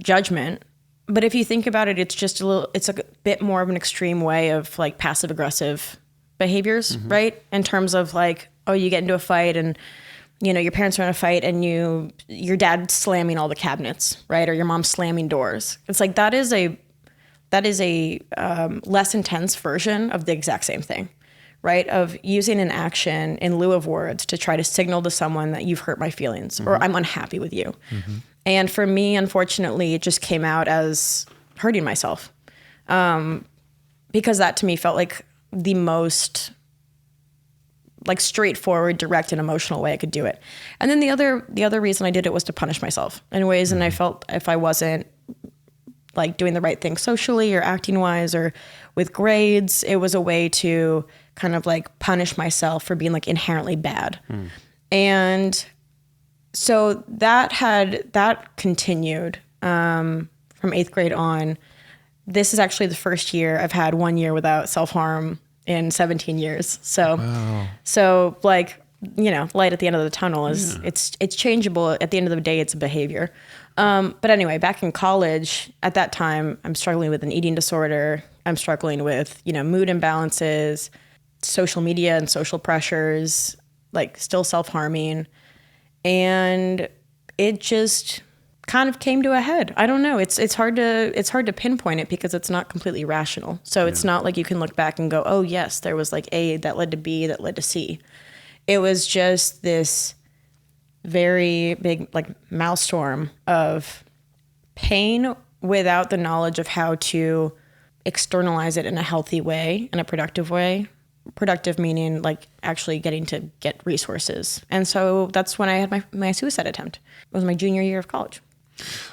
[SPEAKER 1] judgment. But if you think about it, it's a bit more of an extreme way of like passive aggressive behaviors, right? In terms of like, oh, you get into a fight and, your parents are in a fight and your dad slamming all the cabinets, right? Or your mom slamming doors. It's like, that is a less intense version of the exact same thing. Right? Of using an action in lieu of words to try to signal to someone that you've hurt my feelings or I'm unhappy with you. And for me, unfortunately, it just came out as hurting myself. Because that to me felt like the most like straightforward, direct and emotional way I could do it. And then the other reason I did it was to punish myself in ways. And I felt if I wasn't like doing the right thing socially or acting wise or with grades, it was a way to kind of like punish myself for being like inherently bad. And so that continued from 8th grade on. This is actually the first year I've had 1 year without self-harm in 17 years. So, so like, light at the end of the tunnel is it's changeable. At the end of the day, it's a behavior. But anyway, back in college, at that time, I'm struggling with an eating disorder. I'm struggling with, mood imbalances, social media and social pressures, like still self-harming. And it just kind of came to a head. I don't know. It's hard to pinpoint it because it's not completely rational. So it's not like you can look back and go, oh yes, there was like A that led to B that led to C. It was just this very big like maelstrom of pain without the knowledge of how to externalize it in a healthy way, in a productive way. Productive meaning like actually getting to get resources. And so that's when I had my suicide attempt. It was my junior year of college.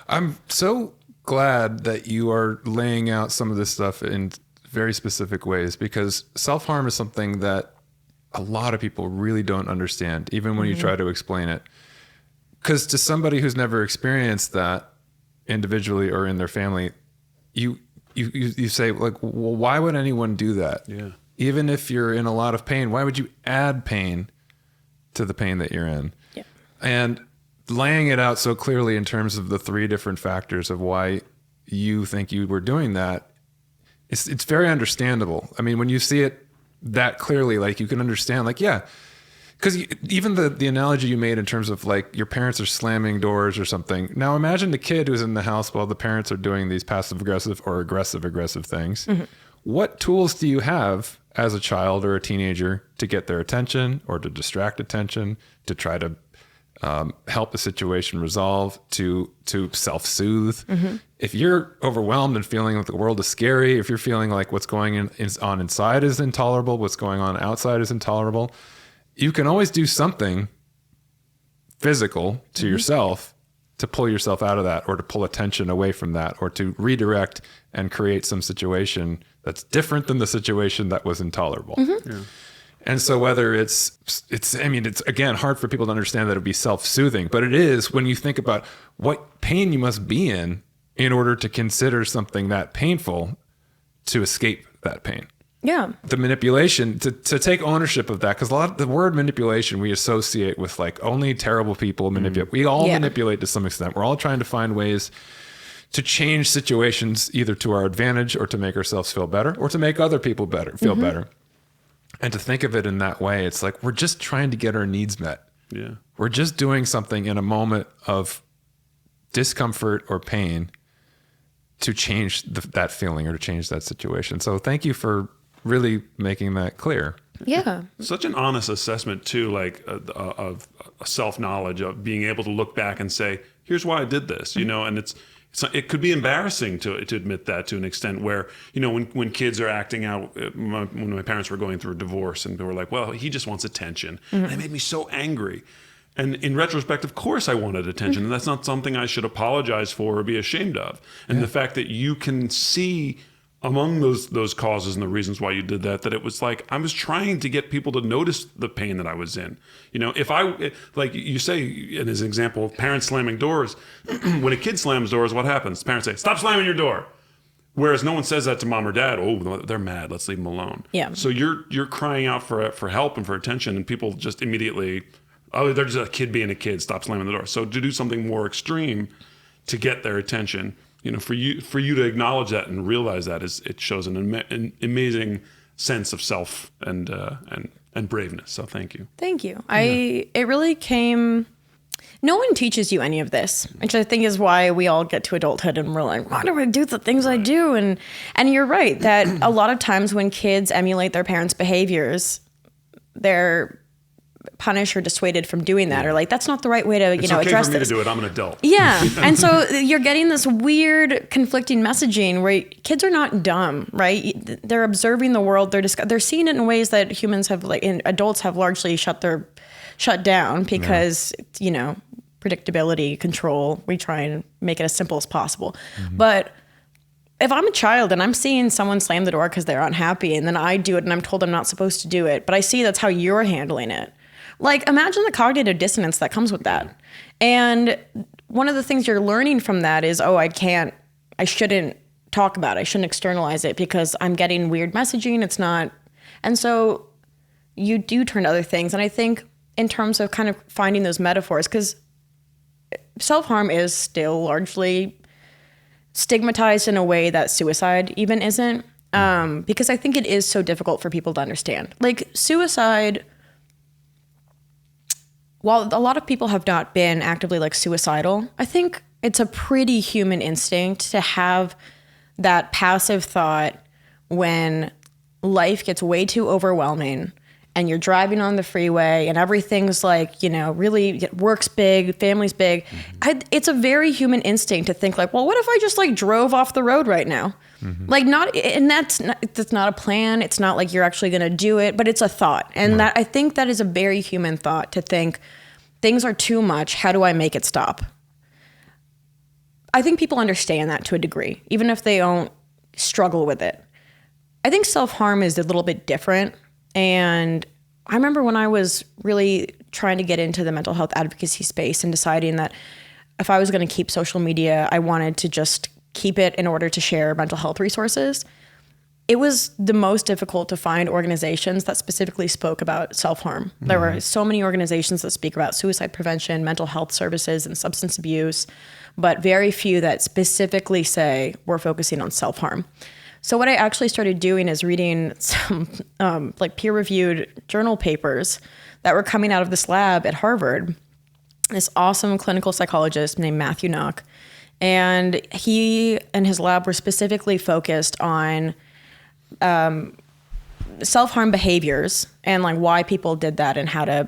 [SPEAKER 2] I'm so glad that you are laying out some of this stuff in very specific ways, because self-harm is something that a lot of people really don't understand, even when you try to explain it. Because to somebody who's never experienced that individually or in their family, you say like, well, why would anyone do that? Yeah. Even if you're in a lot of pain, why would you add pain to the pain that you're in? Yeah. And laying it out so clearly in terms of the 3 different factors of why you think you were doing that, it's very understandable. I mean, when you see it that clearly, like you can understand, like, yeah, because even the analogy you made in terms of like your parents are slamming doors or something. Now imagine the kid who's in the house while the parents are doing these passive aggressive or aggressive things. what tools do you have as a child or a teenager to get their attention or to distract attention, to try to help the situation resolve, to self-soothe.
[SPEAKER 1] Mm-hmm.
[SPEAKER 2] If you're overwhelmed and feeling like the world is scary, if you're feeling like what's going on inside is intolerable, what's going on outside is intolerable, you can always do something physical to yourself to pull yourself out of that, or to pull attention away from that, or to redirect and create some situation that's different than the situation that was intolerable.
[SPEAKER 3] Yeah.
[SPEAKER 2] And so whether it's again hard for people to understand that it would be self-soothing, but it is when you think about what pain you must be in order to consider something that painful to escape that pain.
[SPEAKER 1] Yeah.
[SPEAKER 2] The manipulation, to take ownership of that, because a lot of the word manipulation we associate with like only terrible people manipulate. We all manipulate to some extent. We're all trying to find ways to change situations either to our advantage or to make ourselves feel better or to make other people feel better. And to think of it in that way, it's like we're just trying to get our needs met.
[SPEAKER 3] Yeah.
[SPEAKER 2] We're just doing something in a moment of discomfort or pain to change that feeling or to change that situation. So thank you for really making that clear.
[SPEAKER 1] Yeah.
[SPEAKER 3] Such an honest assessment too, like of self-knowledge, of being able to look back and say, here's why I did this, you know, and it could be embarrassing to admit that to an extent where, you know, when kids are acting out, when my parents were going through a divorce and they were like, well, he just wants attention. And it made me so angry. And in retrospect, of course I wanted attention. And that's not something I should apologize for or be ashamed of. And the fact that you can see among those causes and the reasons why you did that it was like I was trying to get people to notice the pain that I was in. You know, if I, like you say, and as an example, parents slamming doors, when a kid slams doors, what happens? Parents say, stop slamming your door. Whereas no one says that to mom or dad. Oh, they're mad. Let's leave them alone.
[SPEAKER 1] Yeah.
[SPEAKER 3] So you're crying out for help and for attention, and people just immediately, oh, they're just a kid being a kid. Stop slamming the door. So to do something more extreme to get their attention, you know, for you to acknowledge that and realize that it shows an amazing sense of self and braveness. So thank you.
[SPEAKER 1] Thank you. It really came. No one teaches you any of this, which I think is why we all get to adulthood and we're like, why do I do the things I do? And you're right that a lot of times when kids emulate their parents' behaviors, they're punished or dissuaded from doing that, or like that's not the right way to
[SPEAKER 3] it's
[SPEAKER 1] okay
[SPEAKER 3] for
[SPEAKER 1] address
[SPEAKER 3] me
[SPEAKER 1] this.
[SPEAKER 3] to do it. I'm an adult.
[SPEAKER 1] Yeah, and so you're getting this weird conflicting messaging where kids are not dumb, right? They're observing the world. They're seeing it in ways that humans have, like, adults have largely shut down because you know, predictability, control. We try and make it as simple as possible, but if I'm a child and I'm seeing someone slam the door because they're unhappy, and then I do it and I'm told I'm not supposed to do it, but I see that's how you're handling it. Like, imagine the cognitive dissonance that comes with that. And one of the things you're learning from that is, I shouldn't talk about it. I shouldn't externalize it because I'm getting weird messaging. It's not. And so you do turn to other things. And I think in terms of kind of finding those metaphors, because self-harm is still largely stigmatized in a way that suicide even isn't. Because I think it is so difficult for people to understand. Like, suicide, while a lot of people have not been actively like suicidal, I think it's a pretty human instinct to have that passive thought when life gets way too overwhelming and you're driving on the freeway and everything's like, you know, really work's big, family's big. It's a very human instinct to think like, well, what if I just like drove off the road right now? Like that's not a plan. It's not like you're actually going to do it, but it's a thought. And that, I think that is a very human thought to think things are too much. How do I make it stop? I think people understand that to a degree, even if they don't struggle with it. I think self-harm is a little bit different. And I remember when I was really trying to get into the mental health advocacy space and deciding that if I was going to keep social media, I wanted to just keep it in order to share mental health resources. It was the most difficult to find organizations that specifically spoke about self-harm. There were so many organizations that speak about suicide prevention, mental health services, and substance abuse, but very few that specifically say we're focusing on self-harm. So what I actually started doing is reading some like peer-reviewed journal papers that were coming out of this lab at Harvard. This awesome clinical psychologist named Matthew Knock. And he and his lab were specifically focused on self-harm behaviors and like why people did that and how to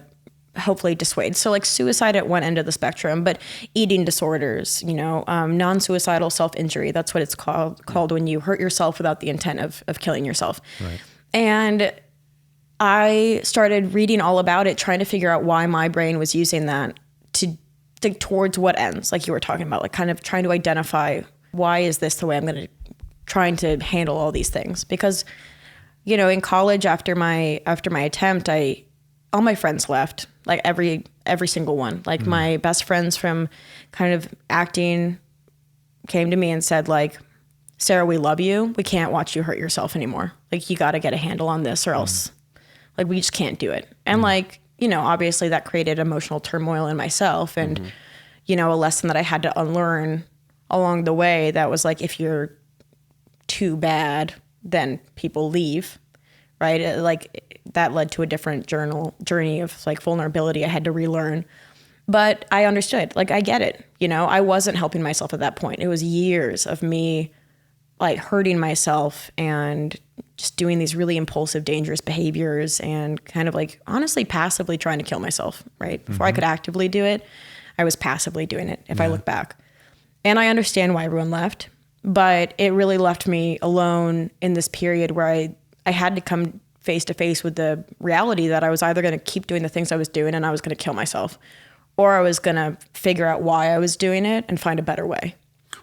[SPEAKER 1] hopefully dissuade. So like suicide at one end of the spectrum, but eating disorders, non-suicidal self-injury, that's what it's called when you hurt yourself without the intent of killing yourself.
[SPEAKER 2] Right.
[SPEAKER 1] And I started reading all about it, trying to figure out why my brain was using that to towards what ends, like you were talking about, like kind of trying to identify why is this the way I'm going to trying to handle all these things. Because, in college after my attempt, all my friends left, like every single one. Like my best friends from kind of acting came to me and said like, Sarah, we love you. We can't watch you hurt yourself anymore. Like you got to get a handle on this or else like we just can't do it. And like, obviously that created emotional turmoil in myself and, a lesson that I had to unlearn along the way that was like, if you're too bad, then people leave, right? Like that led to a different journey of like vulnerability I had to relearn. But I understood, like I get it, I wasn't helping myself at that point. It was years of me like hurting myself and just doing these really impulsive, dangerous behaviors and kind of like honestly passively trying to kill myself, right? Before I could actively do it, I was passively doing it if I look back. And I understand why everyone left, but it really left me alone in this period where I had to come face to face with the reality that I was either going to keep doing the things I was doing and I was going to kill myself, or I was going to figure out why I was doing it and find a better way.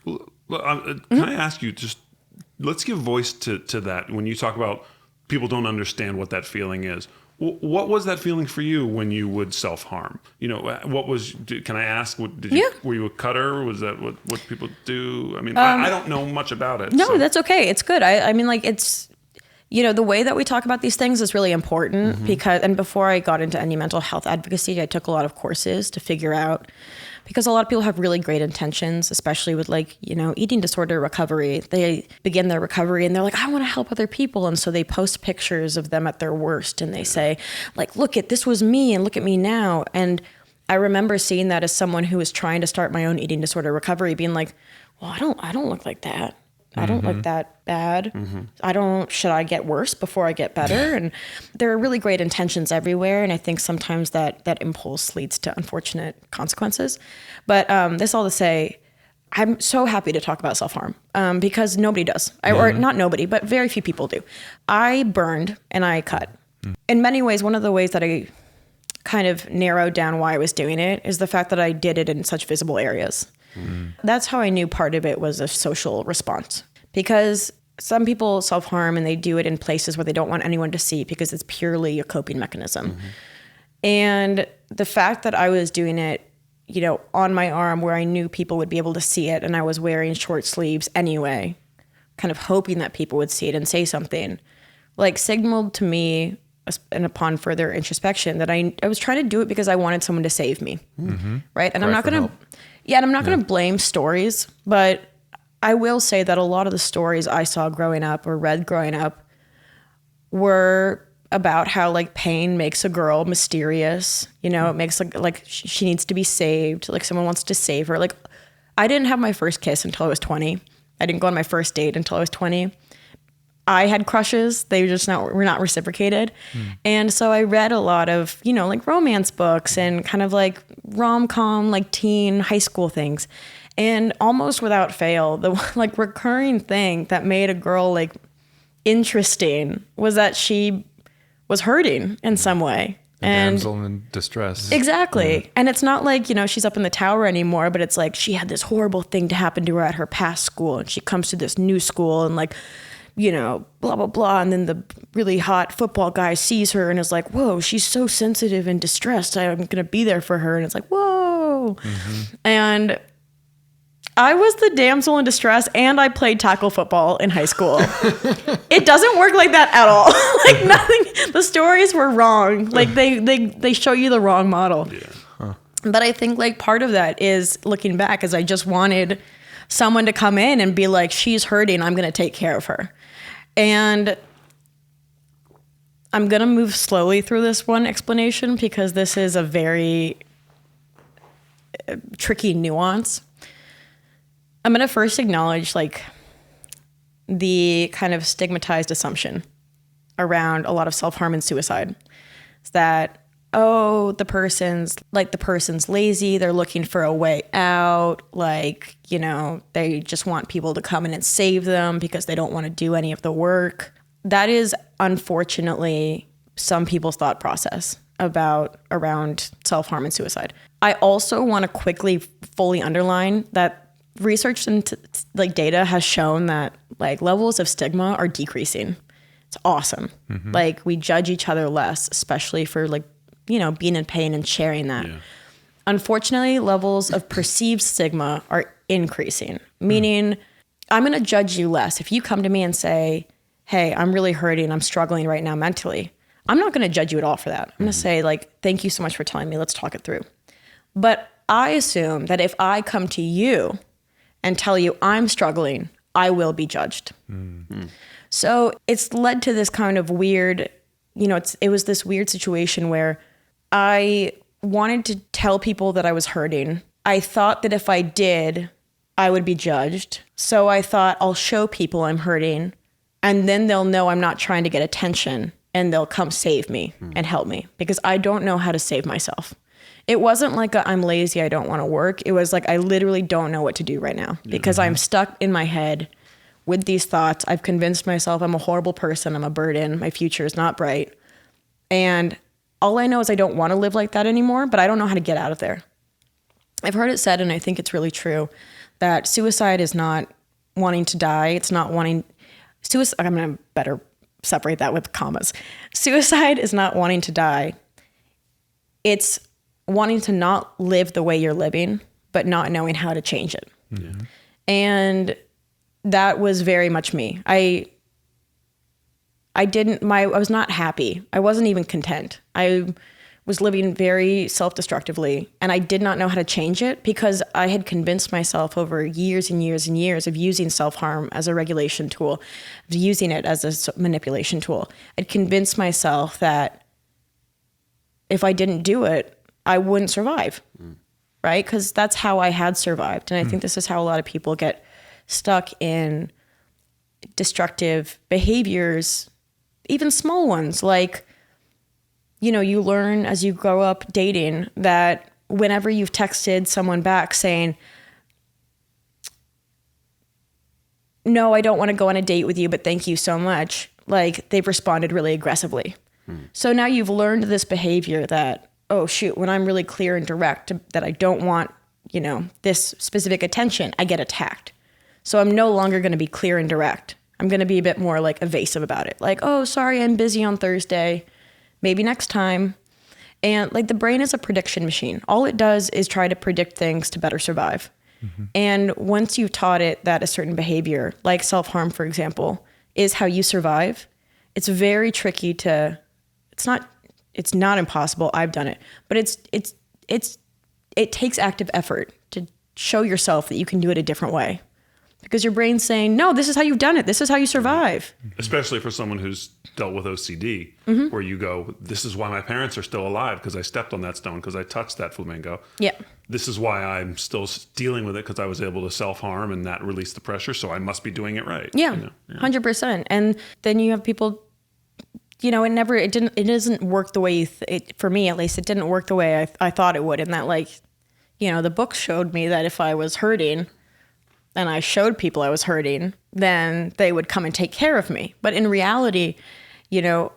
[SPEAKER 3] Well, can I ask you, just let's give voice to that. When you talk about people don't understand what that feeling is, what was that feeling for you when you would self-harm? Can I ask, were you a cutter? Was that what people do? I mean, I don't know much about it.
[SPEAKER 1] No,
[SPEAKER 3] so.
[SPEAKER 1] That's okay. It's good. I mean, like it's, the way that we talk about these things is really important and before I got into any mental health advocacy, I took a lot of courses to figure out, because a lot of people have really great intentions, especially with like, eating disorder recovery. They begin their recovery and they're like, I want to help other people. And so they post pictures of them at their worst and they say like, look at, this was me and look at me now. And I remember seeing that as someone who was trying to start my own eating disorder recovery, being like, well, I don't look like that. I don't look that bad. Should I get worse before I get better? And there are really great intentions everywhere. And I think sometimes that impulse leads to unfortunate consequences. But this all to say, I'm so happy to talk about self-harm because nobody does. Or not nobody, but very few people do. I burned and I cut. In many ways, one of the ways that I kind of narrowed down why I was doing it is the fact that I did it in such visible areas. That's how I knew part of it was a social response, because some people self-harm and they do it in places where they don't want anyone to see because it's purely a coping mechanism. And the fact that I was doing it, on my arm where I knew people would be able to see it and I was wearing short sleeves anyway, kind of hoping that people would see it and say something, like signaled to me, and upon further introspection, that I was trying to do it because I wanted someone to save me, right? And I'm not going to... Yeah, and I'm not going to blame stories, but I will say that a lot of the stories I saw growing up or read growing up were about how like pain makes a girl mysterious. It makes like she needs to be saved, like someone wants to save her. Like I didn't have my first kiss until I was 20. I didn't go on my first date until I was 20. I had crushes. They were not reciprocated. And so I read a lot of, like romance books and kind of like rom-com, like teen high school things. And almost without fail, the like recurring thing that made a girl like interesting was that she was hurting in some way.
[SPEAKER 2] And damsel in distress.
[SPEAKER 1] Exactly.
[SPEAKER 2] Yeah.
[SPEAKER 1] And it's not like, she's up in the tower anymore, but it's like she had this horrible thing to happen to her at her past school and she comes to this new school and like, blah, blah, blah. And then the really hot football guy sees her and is like, whoa, she's so sensitive and distressed. I'm going to be there for her. And it's like, whoa. And I was the damsel in distress and I played tackle football in high school. It doesn't work like that at all. Like nothing, the stories were wrong. Like they show you the wrong model. Yeah. But I think like part of that is looking back is I just wanted someone to come in and be like, she's hurting. I'm going to take care of her. And I'm going to move slowly through this one explanation because this is a very tricky nuance. I'm going to first acknowledge like the kind of stigmatized assumption around a lot of self-harm and suicide. It's that, oh, the person's lazy, they're looking for a way out, like, you know, they just want people to come in and save them because they don't want to do any of the work. That is unfortunately some people's thought process around self-harm and suicide. I also want to quickly fully underline that research and like data has shown that like levels of stigma are decreasing. It's awesome. Mm-hmm. Like we judge each other less, especially for like, you know, being in pain and sharing that. Yeah. Unfortunately, levels of perceived stigma are increasing, meaning I'm going to judge you less. If you come to me and say, hey, I'm really hurting, I'm struggling right now mentally, I'm not going to judge you at all for that. I'm going to say like, thank you so much for telling me, let's talk it through. But I assume that if I come to you and tell you I'm struggling, I will be judged. Mm-hmm. So it's led to this kind of weird, you know, it was this weird situation where I wanted to tell people that I was hurting. I thought that if I did, I would be judged. So I thought I'll show people I'm hurting and then they'll know I'm not trying to get attention and they'll come save me and help me because I don't know how to save myself. It wasn't like I'm lazy, I don't want to work. It was like I literally don't know what to do right now because I'm stuck in my head with these thoughts. I've convinced myself I'm a horrible person, I'm a burden, my future is not bright. And all I know is I don't want to live like that anymore, but I don't know how to get out of there. I've heard it said, and I think it's really true, that suicide is not wanting to die. It's not wanting... I'm going to better separate that with commas. Suicide is not wanting to die. It's wanting to not live the way you're living, but not knowing how to change it. Mm-hmm. And that was very much me. I was not happy. I wasn't even content. I was living very self-destructively and I did not know how to change it because I had convinced myself over years and years and years of using self-harm as a regulation tool, of using it as a manipulation tool. I'd convinced myself that if I didn't do it, I wouldn't survive, right? Because that's how I had survived. And I think this is how a lot of people get stuck in destructive behaviors, even small ones, like, you know, you learn as you grow up dating that whenever you've texted someone back saying, no, I don't want to go on a date with you, but thank you so much, like they've responded really aggressively. So now you've learned this behavior that, oh shoot, when I'm really clear and direct that I don't want, you know, this specific attention, I get attacked. So I'm no longer going to be clear and direct. I'm going to be a bit more like evasive about it. Like, oh, sorry, I'm busy on Thursday. Maybe next time. And like the brain is a prediction machine. All it does is try to predict things to better survive. Mm-hmm. And once you've taught it that a certain behavior, like self-harm, for example, is how you survive, it's very tricky to, it's not impossible. I've done it, but it takes active effort to show yourself that you can do it a different way. Because your brain's saying, no, this is how you've done it. This is how you survive.
[SPEAKER 3] Especially for someone who's dealt with OCD, where you go, this is why my parents are still alive, because I stepped on that stone, because I touched that flamingo.
[SPEAKER 1] Yeah.
[SPEAKER 3] This is why I'm still dealing with it, because I was able to self-harm and that released the pressure, so I must be doing it right.
[SPEAKER 1] Yeah, you know? 100%. And then you have people, you know, it doesn't work the way for me, at least, it didn't work the way I thought it would. And that, like, you know, the book showed me that if I was hurting, and I showed people I was hurting, then they would come and take care of me. But in reality, you know,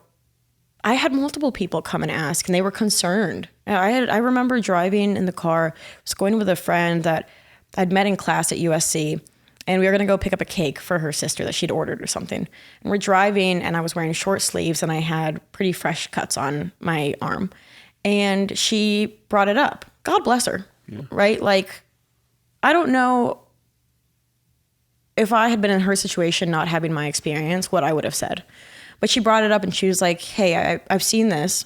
[SPEAKER 1] I had multiple people come and ask, and they were concerned. I remember driving in the car, I was going with a friend that I'd met in class at USC, and we were gonna go pick up a cake for her sister that she'd ordered or something. And we're driving, and I was wearing short sleeves, and I had pretty fresh cuts on my arm. And she brought it up. God bless her, right? Like, I don't know if I had been in her situation, not having my experience, what I would have said. But she brought it up and she was like, hey, I've seen this,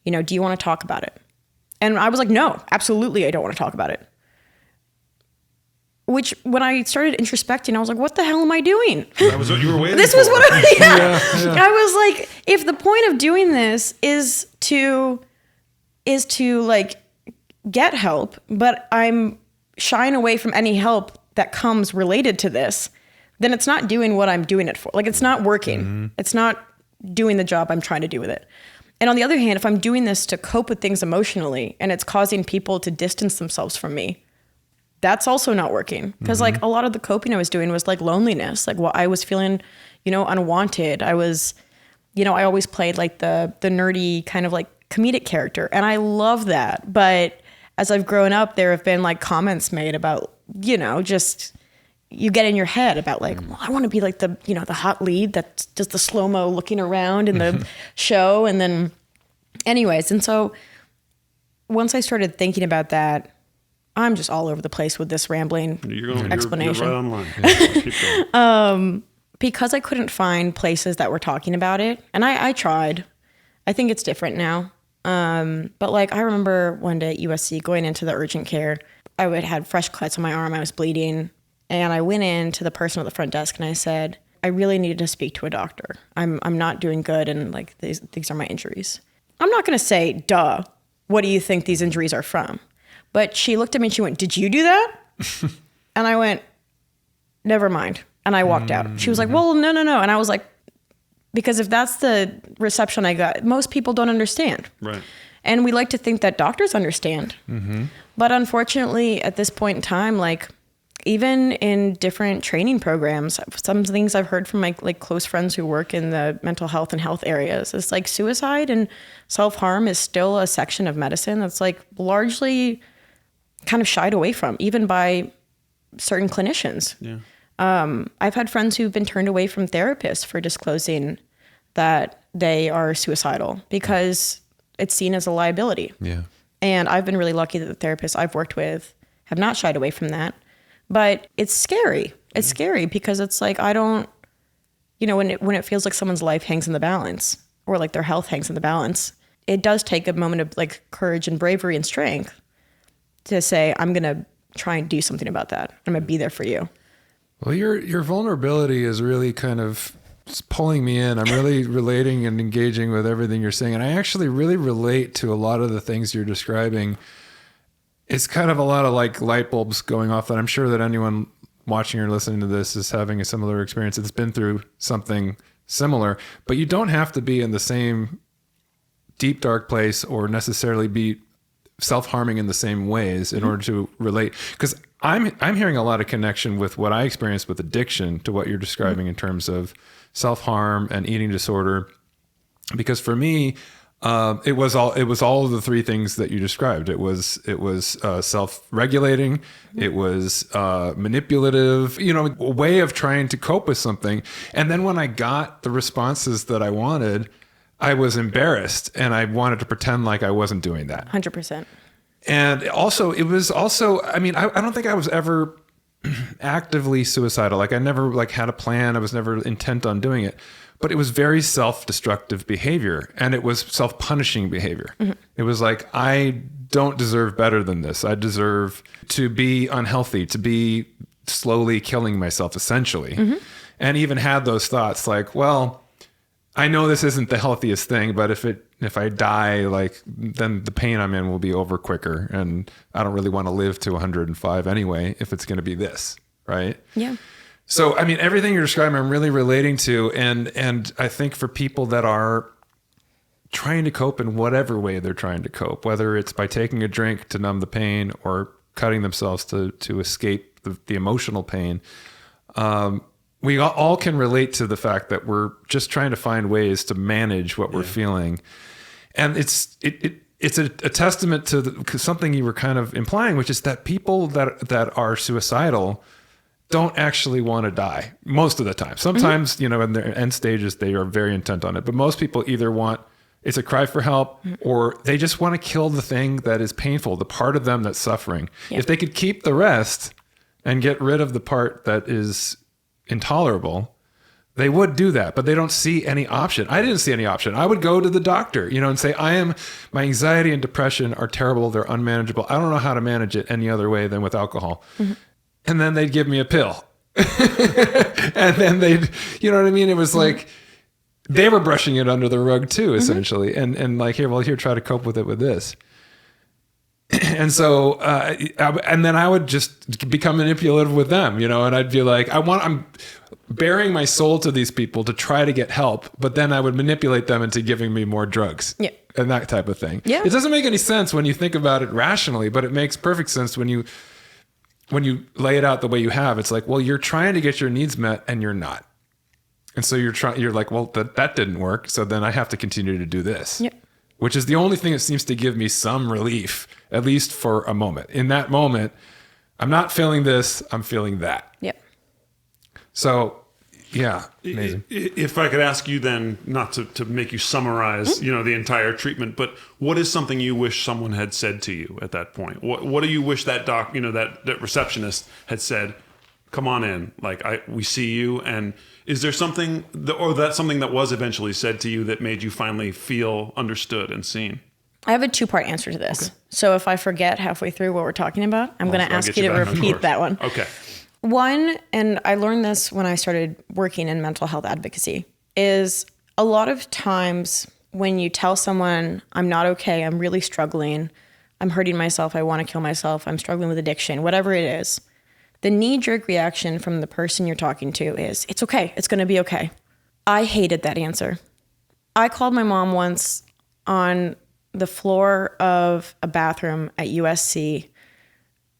[SPEAKER 1] you know, do you want to talk about it? And I was like, no, absolutely, I don't want to talk about it. Which, when I started introspecting, I was like, what the hell am I doing?
[SPEAKER 3] That was what you were waiting
[SPEAKER 1] This
[SPEAKER 3] for.
[SPEAKER 1] was what I was like, if the point of doing this is to like get help, but I'm shying away from any help that comes related to this, then it's not doing what I'm doing it for. Like, it's not working. It's not doing the job I'm trying to do with it. And on the other hand, if I'm doing this to cope with things emotionally and it's causing people to distance themselves from me, that's also not working. Because like a lot of the coping I was doing was like loneliness. Like, I was feeling, unwanted. I was, I always played like the nerdy kind of like comedic character. And I love that. But as I've grown up, there have been like comments made about, just you get in your head about like, well, I want to be like the, the hot lead that does the slow-mo looking around in the show. And then anyways. And so once I started thinking about that, I'm just all over the place with this rambling explanation.
[SPEAKER 3] You're right on line. Yeah, keep going.
[SPEAKER 1] Because I couldn't find places that were talking about it. And I tried. I think it's different now. But like, I remember one day at USC going into the urgent care, I had fresh cuts on my arm. I was bleeding. And I went in to the person at the front desk and I said, I really needed to speak to a doctor. I'm not doing good. And like, these are my injuries. I'm not going to say, duh, what do you think these injuries are from? But she looked at me and she went, did you do that? And I went, never mind. And I walked out. She was like, well, no. And I was like, because if that's the reception I got, most people don't understand.
[SPEAKER 3] Right.
[SPEAKER 1] And we like to think that doctors understand. But unfortunately, at this point in time, like, even in different training programs, some things I've heard from my like close friends who work in the mental health and health areas, it's like suicide and self-harm is still a section of medicine that's like largely kind of shied away from, even by certain clinicians. Yeah. I've had friends who've been turned away from therapists for disclosing that they are suicidal because it's seen as a liability.
[SPEAKER 2] Yeah. And
[SPEAKER 1] I've been really lucky that the therapists I've worked with have not shied away from that. But it's scary. It's scary because it's like, I don't, when it feels like someone's life hangs in the balance or like their health hangs in the balance, it does take a moment of like courage and bravery and strength to say, I'm going to try and do something about that. I'm going to be there for you.
[SPEAKER 2] Well, your vulnerability is really kind of pulling me in. I'm really relating and engaging with everything you're saying. And I actually really relate to a lot of the things you're describing. It's kind of a lot of like light bulbs going off that I'm sure that anyone watching or listening to this is having a similar experience. It's been through something similar, but you don't have to be in the same deep, dark place or necessarily be self-harming in the same ways in order to relate. Because I'm hearing a lot of connection with what I experienced with addiction to what you're describing in terms of self-harm and eating disorder. Because for me, it was all of the three things that you described. It was self-regulating. It was manipulative, a way of trying to cope with something. And then when I got the responses that I wanted, I was embarrassed and I wanted to pretend like I wasn't doing that.
[SPEAKER 1] 100%.
[SPEAKER 2] And also, it was also, I don't think I was ever actively suicidal. Like I never had a plan. I was never intent on doing it. But it was very self-destructive behavior, and it was self-punishing behavior. It was like, I don't deserve better than this. I deserve to be unhealthy, to be slowly killing myself, essentially. And even had those thoughts like, well, I know this isn't the healthiest thing, but if I die, like, then the pain I'm in will be over quicker, and I don't really want to live to 105 anyway if it's going to be this, right?
[SPEAKER 1] Yeah.
[SPEAKER 2] So, everything you're describing, I'm really relating to. And I think for people that are trying to cope in whatever way they're trying to cope, whether it's by taking a drink to numb the pain or cutting themselves to escape the emotional pain, we all can relate to the fact that we're just trying to find ways to manage what we're feeling. And it's a testament to something you were kind of implying, which is that people that are suicidal don't actually want to die most of the time. Sometimes, in their end stages, they are very intent on it. But most people either it's a cry for help, or they just want to kill the thing that is painful, the part of them that's suffering. Yep. If they could keep the rest and get rid of the part that is intolerable, they would do that, but they don't see any option. I didn't see any option. I would go to the doctor, and say, my anxiety and depression are terrible. They're unmanageable. I don't know how to manage it any other way than with alcohol. And then they'd give me a pill. And then they'd, It was like, they were brushing it under the rug too, essentially. And like, here, try to cope with it with this. And so, and then I would just become manipulative with them, and I'd be like, bearing my soul to these people to try to get help, but then I would manipulate them into giving me more drugs.
[SPEAKER 1] Yeah.
[SPEAKER 2] And that type of thing.
[SPEAKER 1] Yeah.
[SPEAKER 2] It doesn't make any sense when you think about it rationally, but it makes perfect sense when you lay it out the way you have. It's like, well, you're trying to get your needs met and you're not. And so you're like, well, that didn't work. So then I have to continue to do this.
[SPEAKER 1] Yeah.
[SPEAKER 2] Which is the only thing that seems to give me some relief, at least for a moment. In that moment, I'm not feeling this, I'm feeling that.
[SPEAKER 1] Yep.
[SPEAKER 2] So, yeah, amazing.
[SPEAKER 3] If I could ask you then, not to make you summarize, the entire treatment, but what is something you wish someone had said to you at that point? What do you wish that that receptionist had said? Come on in, we see you. And is there something, that's something that was eventually said to you that made you finally feel understood and seen?
[SPEAKER 1] I have a 2-part answer to this. Okay. So if I forget halfway through what we're talking about, I'm going to ask you to repeat that one.
[SPEAKER 3] Okay.
[SPEAKER 1] One, and I learned this when I started working in mental health advocacy, is a lot of times when you tell someone, I'm not okay, I'm really struggling, I'm hurting myself, I want to kill myself, I'm struggling with addiction, whatever it is, the knee-jerk reaction from the person you're talking to is, it's okay, it's going to be okay. I hated that answer. I called my mom once on the floor of a bathroom at USC.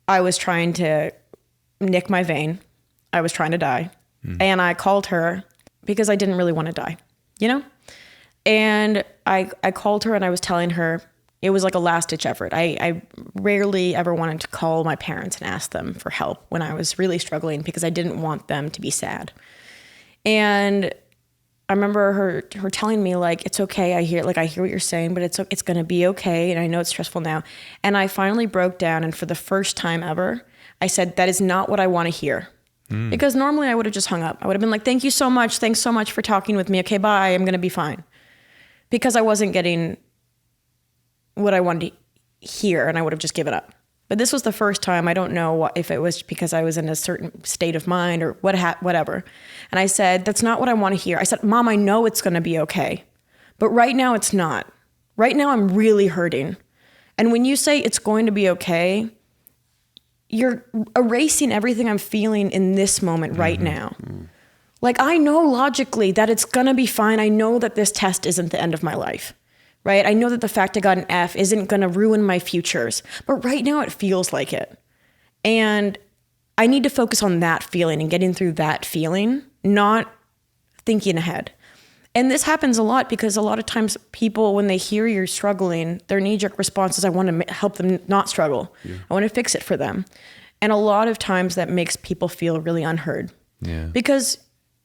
[SPEAKER 1] I was trying to nick my vein. I was trying to die. And I called her because I didn't really want to die, And I called her and I was telling her, it was like a last-ditch effort. I rarely ever wanted to call my parents and ask them for help when I was really struggling because I didn't want them to be sad. And I remember her telling me, it's okay. I hear what you're saying, but it's going to be okay. And I know it's stressful now. And I finally broke down. And for the first time ever, I said, that is not what I want to hear. Because normally I would have just hung up. I would have been like, thank you so much. Thanks so much for talking with me. Okay, bye. I'm going to be fine. Because I wasn't getting what I wanted to hear, and I would have just given up. But this was the first time. I don't know if it was because I was in a certain state of mind or whatever. And I said, that's not what I want to hear. I said, Mom, I know it's going to be okay. But right now it's not. Right now I'm really hurting. And when you say it's going to be okay, you're erasing everything I'm feeling in this moment right now. I know logically that it's going to be fine. I know that this test isn't the end of my life. Right? I know that the fact I got an F isn't going to ruin my futures, but right now it feels like it. And I need to focus on that feeling and getting through that feeling, not thinking ahead. And this happens a lot because a lot of times people, when they hear you're struggling, their knee-jerk response is, I want to help them not struggle. Yeah. I want to fix it for them. And a lot of times that makes people feel really unheard. Yeah. Because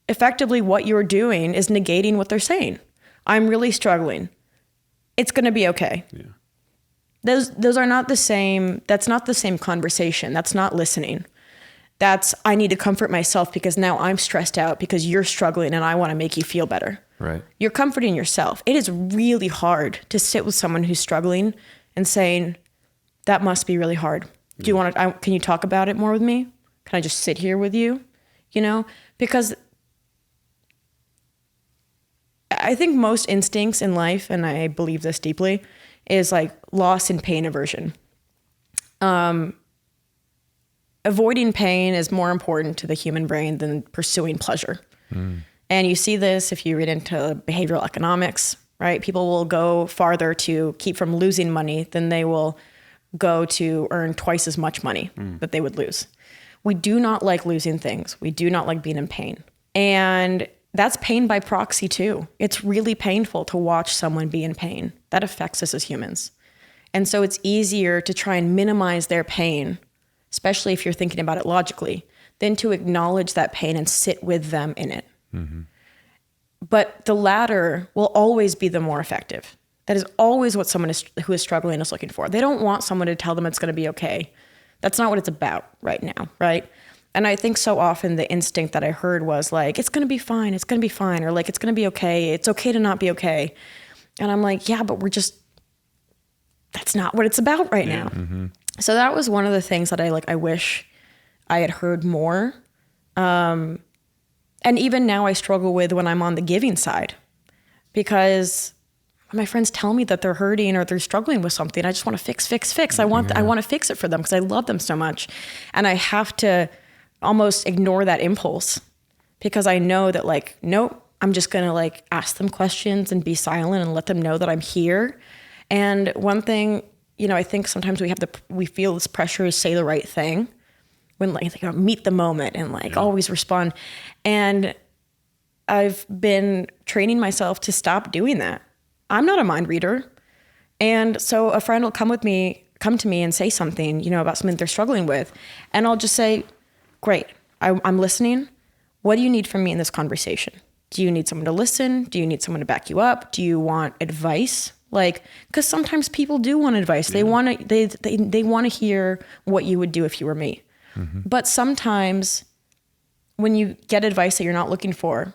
[SPEAKER 1] effectively what you're doing is negating what they're saying. I'm really struggling. It's going to be okay. Yeah. Those are not the same. That's not the same conversation. That's not listening. That's, I need to comfort myself because now I'm stressed out because you're struggling and I want to make you feel better. Right. You're comforting yourself. It is really hard to sit with someone who's struggling and saying, that must be really hard. Do you want to, can you talk about it more with me? Can I just sit here with you? Because I think most instincts in life, and I believe this deeply, is loss and pain aversion. Avoiding pain is more important to the human brain than pursuing pleasure. And you see this if you read into behavioral economics, right? People will go farther to keep from losing money than they will go to earn twice as much money that they would lose. We do not like losing things. We do not like being in pain. And that's pain by proxy too. It's really painful to watch someone be in pain. That affects us as humans. And so it's easier to try and minimize their pain, especially if you're thinking about it logically, than to acknowledge that pain and sit with them in it. But the latter will always be the more effective. That is always what someone who is struggling is looking for. They don't want someone to tell them it's going to be okay. That's not what it's about right now, right? And I think so often the instinct that I heard was it's going to be fine, it's going to be fine, or it's going to be okay, it's okay to not be okay. And I'm like, yeah, but that's not what it's about right now. So that was one of the things that I wish I had heard more. And even now I struggle with when I'm on the giving side, because my friends tell me that they're hurting or they're struggling with something. I just want to fix. I want to fix it for them because I love them so much. And I have to almost ignore that impulse because I know that like, nope, I'm just going to like ask them questions and be silent and let them know that I'm here. And one thing, you know, I think sometimes we feel this pressure to say the right thing when like, you know, meet the moment and like always respond. And I've been training myself to stop doing that. I'm not a mind reader. And so a friend will come to me and say something, you know, about something they're struggling with. And I'll just say, great, I'm listening. What do you need from me in this conversation? Do you need someone to listen? Do you need someone to back you up? Do you want advice? Like, because sometimes people do want advice. They want to, they want to hear what you would do if you were me. Mm-hmm. But sometimes when you get advice that you're not looking for,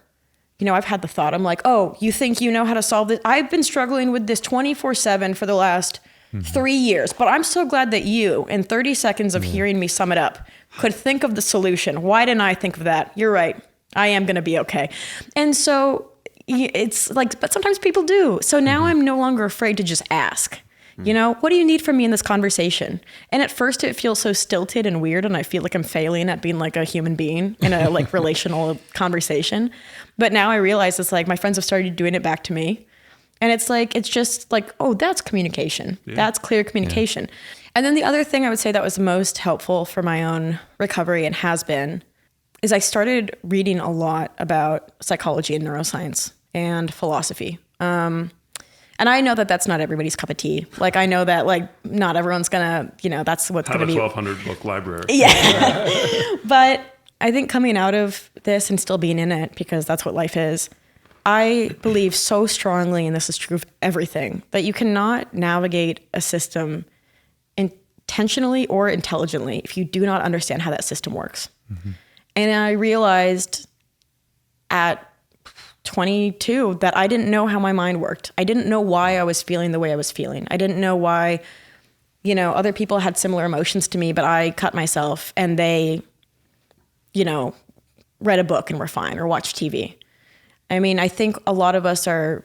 [SPEAKER 1] you know, I've had the thought, I'm like, oh, you think you know how to solve this? I've been struggling with this 24/7 for the last 3 years, but I'm so glad that you, in 30 seconds of hearing me sum it up, could think of the solution. Why didn't I think of that? You're right. I am going to be okay. And so it's like, but sometimes people do. So now I'm no longer afraid to just ask, you know, what do you need from me in this conversation? And at first it feels so stilted and weird. And I feel like I'm failing at being like a human being in a like relational conversation. But now I realize it's like my friends have started doing it back to me. And it's like, it's just like, oh, that's communication. Yeah. That's clear communication. Yeah. And then the other thing I would say that was most helpful for my own recovery and has been is I started reading a lot about psychology and neuroscience and philosophy. And I know that that's not everybody's cup of tea. Like, I know that like not everyone's gonna, you know, that's what's gonna be.
[SPEAKER 3] Have a 1,200 book library.
[SPEAKER 1] Yeah. But I think coming out of this and still being in it, because that's what life is, I believe so strongly, and this is true of everything, that you cannot navigate a system intentionally or intelligently if you do not understand how that system works. Mm-hmm. And I realized at 22 that I didn't know how my mind worked. I didn't know why I was feeling the way I was feeling. I didn't know why, you know, other people had similar emotions to me, but I cut myself and they, you know, read a book and were fine or watched TV. I mean, I think a lot of us are,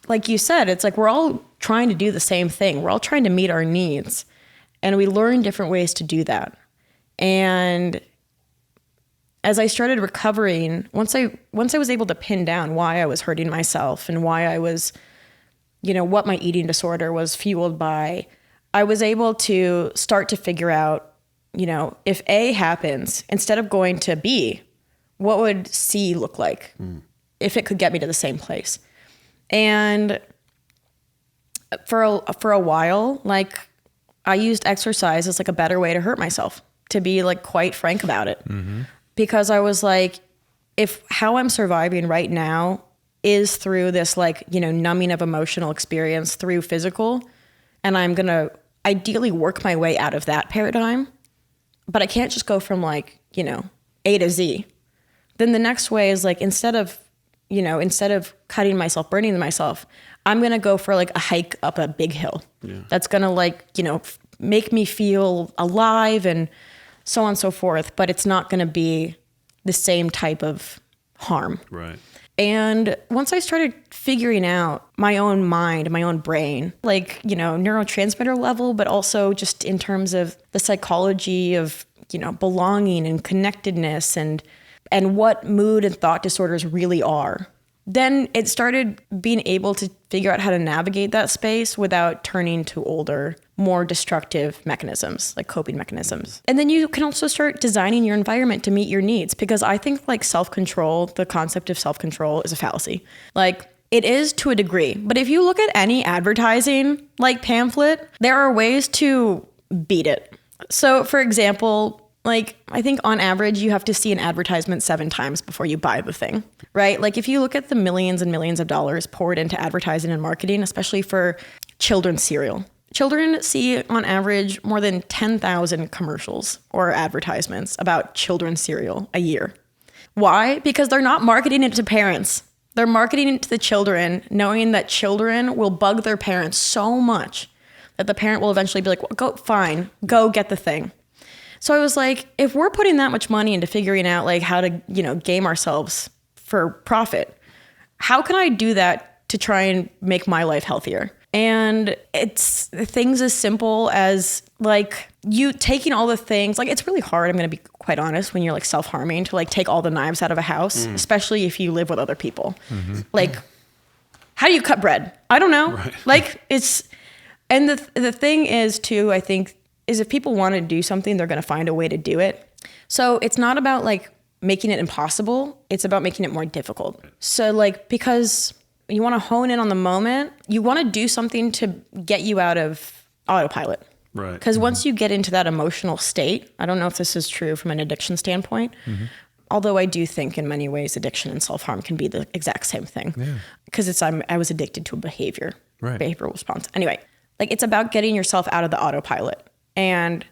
[SPEAKER 1] like you said, it's like we're all trying to do the same thing. We're all trying to meet our needs, and we learn different ways to do that. And as I started recovering, once I was able to pin down why I was hurting myself and why I was, you know, what my eating disorder was fueled by, I was able to start to figure out, you know, if A happens, instead of going to B, what would C look like? If it could get me to the same place. And for a while, like I used exercise as like a better way to hurt myself, to be like quite frank about it. Mm-hmm. Because I was like, if how I'm surviving right now is through this like, you know, numbing of emotional experience through physical, and I'm going to ideally work my way out of that paradigm, but I can't just go from like, you know, A to Z. Then the next way is like, instead of cutting myself, burning myself, I'm going to go for like a hike up a big hill. Yeah. That's going to like, you know, make me feel alive and so on and so forth. But it's not going to be the same type of harm.
[SPEAKER 3] Right.
[SPEAKER 1] And once I started figuring out my own mind, my own brain, like, you know, neurotransmitter level, but also just in terms of the psychology of, you know, belonging and connectedness and what mood and thought disorders really are, then it started being able to figure out how to navigate that space without turning to older, more destructive mechanisms, like coping mechanisms. And then you can also start designing your environment to meet your needs, because I think like self-control, the concept of self-control is a fallacy. Like it is to a degree, but if you look at any advertising like pamphlet, there are ways to beat it. So for example, like, I think on average, you have to see an advertisement 7 times before you buy the thing, right? Like if you look at the millions and millions of dollars poured into advertising and marketing, especially for children's cereal, children see on average more than 10,000 commercials or advertisements about children's cereal a year. Why? Because they're not marketing it to parents. They're marketing it to the children, knowing that children will bug their parents so much that the parent will eventually be like, well, go get the thing. So I was like, if we're putting that much money into figuring out like how to, you know, game ourselves for profit, how can I do that to try and make my life healthier? And it's things as simple as like you taking all the things, like it's really hard, I'm going to be quite honest, when you're like self-harming to like take all the knives out of a house, especially if you live with other people. Like, how do you cut bread? I don't know.
[SPEAKER 3] Right.
[SPEAKER 1] Like and the thing is too, I think, is if people want to do something, they're going to find a way to do it. So it's not about like making it impossible. It's about making it more difficult. So like, because you want to hone in on the moment, you want to do something to get you out of autopilot.
[SPEAKER 3] Right.
[SPEAKER 1] Because once you get into that emotional state, I don't know if this is true from an addiction standpoint, although I do think in many ways addiction and self-harm can be the exact same thing. Because I was addicted to a behavioral response. Anyway, like it's about getting yourself out of the autopilot. And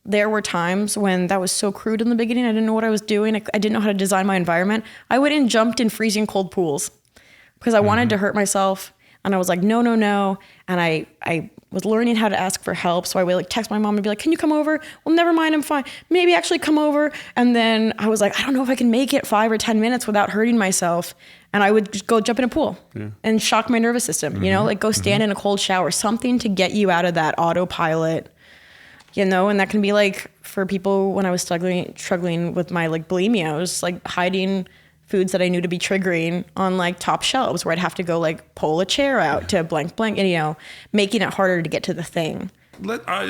[SPEAKER 1] there were times when that was so crude in the beginning. I didn't know what I was doing. I didn't know how to design my environment. I went and jumped in freezing cold pools because I wanted to hurt myself. And I was like, no. And I was learning how to ask for help. So I would like text my mom and be like, can you come over? Well, never mind, I'm fine. Maybe actually come over. And then I was like, I don't know if I can make it 5 or 10 minutes without hurting myself. And I would just go jump in a pool and shock my nervous system, you know, like go stand in a cold shower, something to get you out of that autopilot, you know. And that can be like for people when I was struggling with my like bulimia, I was like hiding foods that I knew to be triggering on like top shelves where I'd have to go like pull a chair out to blank, and, you know, making it harder to get to the thing.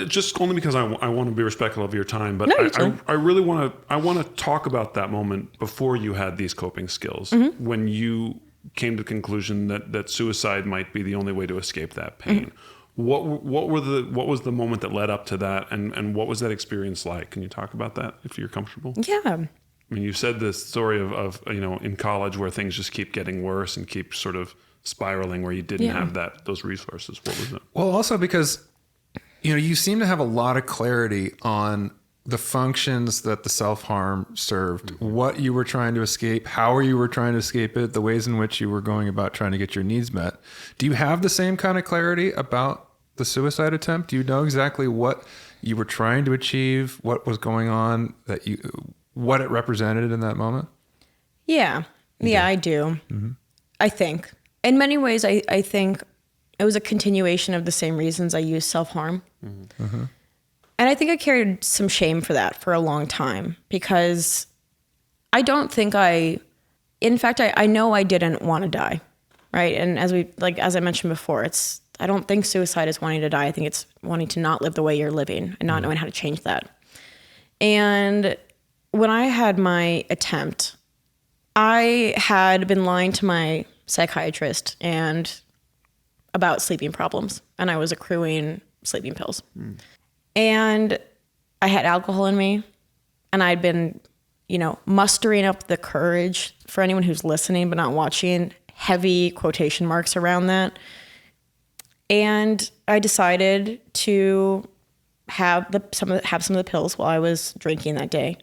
[SPEAKER 3] Just only because I want to be respectful of your time, but
[SPEAKER 1] No,
[SPEAKER 3] I really want to talk about that moment before you had these coping skills, when you came to the conclusion that suicide might be the only way to escape that pain. What was the moment that led up to that, and what was that experience like? Can you talk about that if you're comfortable?
[SPEAKER 1] Yeah.
[SPEAKER 3] I mean, you said this story of you know, in college where things just keep getting worse and keep sort of spiraling, where you didn't have those resources. What was it?
[SPEAKER 2] Well, also because, you know, you seem to have a lot of clarity on the functions that the self-harm served, what you were trying to escape, how you were trying to escape it, the ways in which you were going about trying to get your needs met. Do you have the same kind of clarity about the suicide attempt? Do you know exactly what you were trying to achieve, what was going on, what it represented in that moment?
[SPEAKER 1] Yeah. Yeah, I do. I think. In many ways, I think it was a continuation of the same reasons I used self-harm. And I think I carried some shame for that for a long time, because I don't think in fact, I know I didn't want to die, right? And as I mentioned before, I don't think suicide is wanting to die. I think it's wanting to not live the way you're living and not knowing how to change that. And when I had my attempt, I had been lying to my psychiatrist about sleeping problems, and I was accruing sleeping pills. And I had alcohol in me, and I'd been, you know, mustering up the courage, for anyone who's listening but not watching, heavy quotation marks around that. And I decided to have some of the pills while I was drinking that day.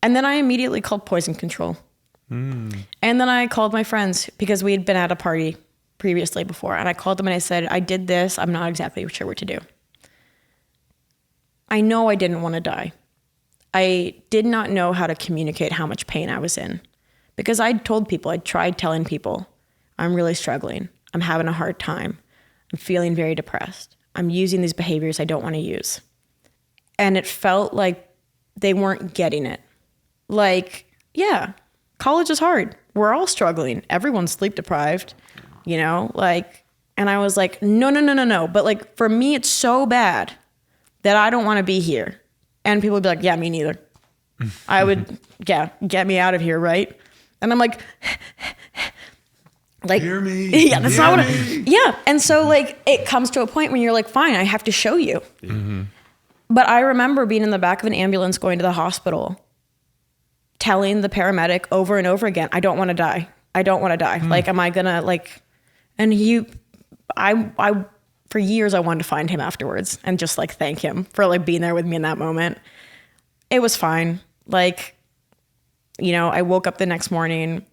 [SPEAKER 1] And then I immediately called poison control. And then I called my friends, because we had been at a party previously before. And I called them and I said, I did this. I'm not exactly sure what to do. I know I didn't want to die. I did not know how to communicate how much pain I was in, because I'd tried telling people, I'm really struggling. I'm having a hard time. I'm feeling very depressed. I'm using these behaviors I don't want to use. And it felt like they weren't getting it. Like, yeah, college is hard. We're all struggling. Everyone's sleep deprived, you know, like, and I was like, no. But like, for me, it's so bad that I don't want to be here. And people would be like, yeah, me neither. I would, get me out of here, right? And I'm like,
[SPEAKER 3] hear me.
[SPEAKER 1] Yeah, that's not what yeah. And so like, it comes to a point when you're like, fine, I have to show you. But I remember being in the back of an ambulance going to the hospital, telling the paramedic over and over again, I don't want to die. I don't want to die. Like, am I gonna like, and I for years I wanted to find him afterwards and just like thank him for like being there with me in that moment. It was fine. Like, you know, I woke up the next morning,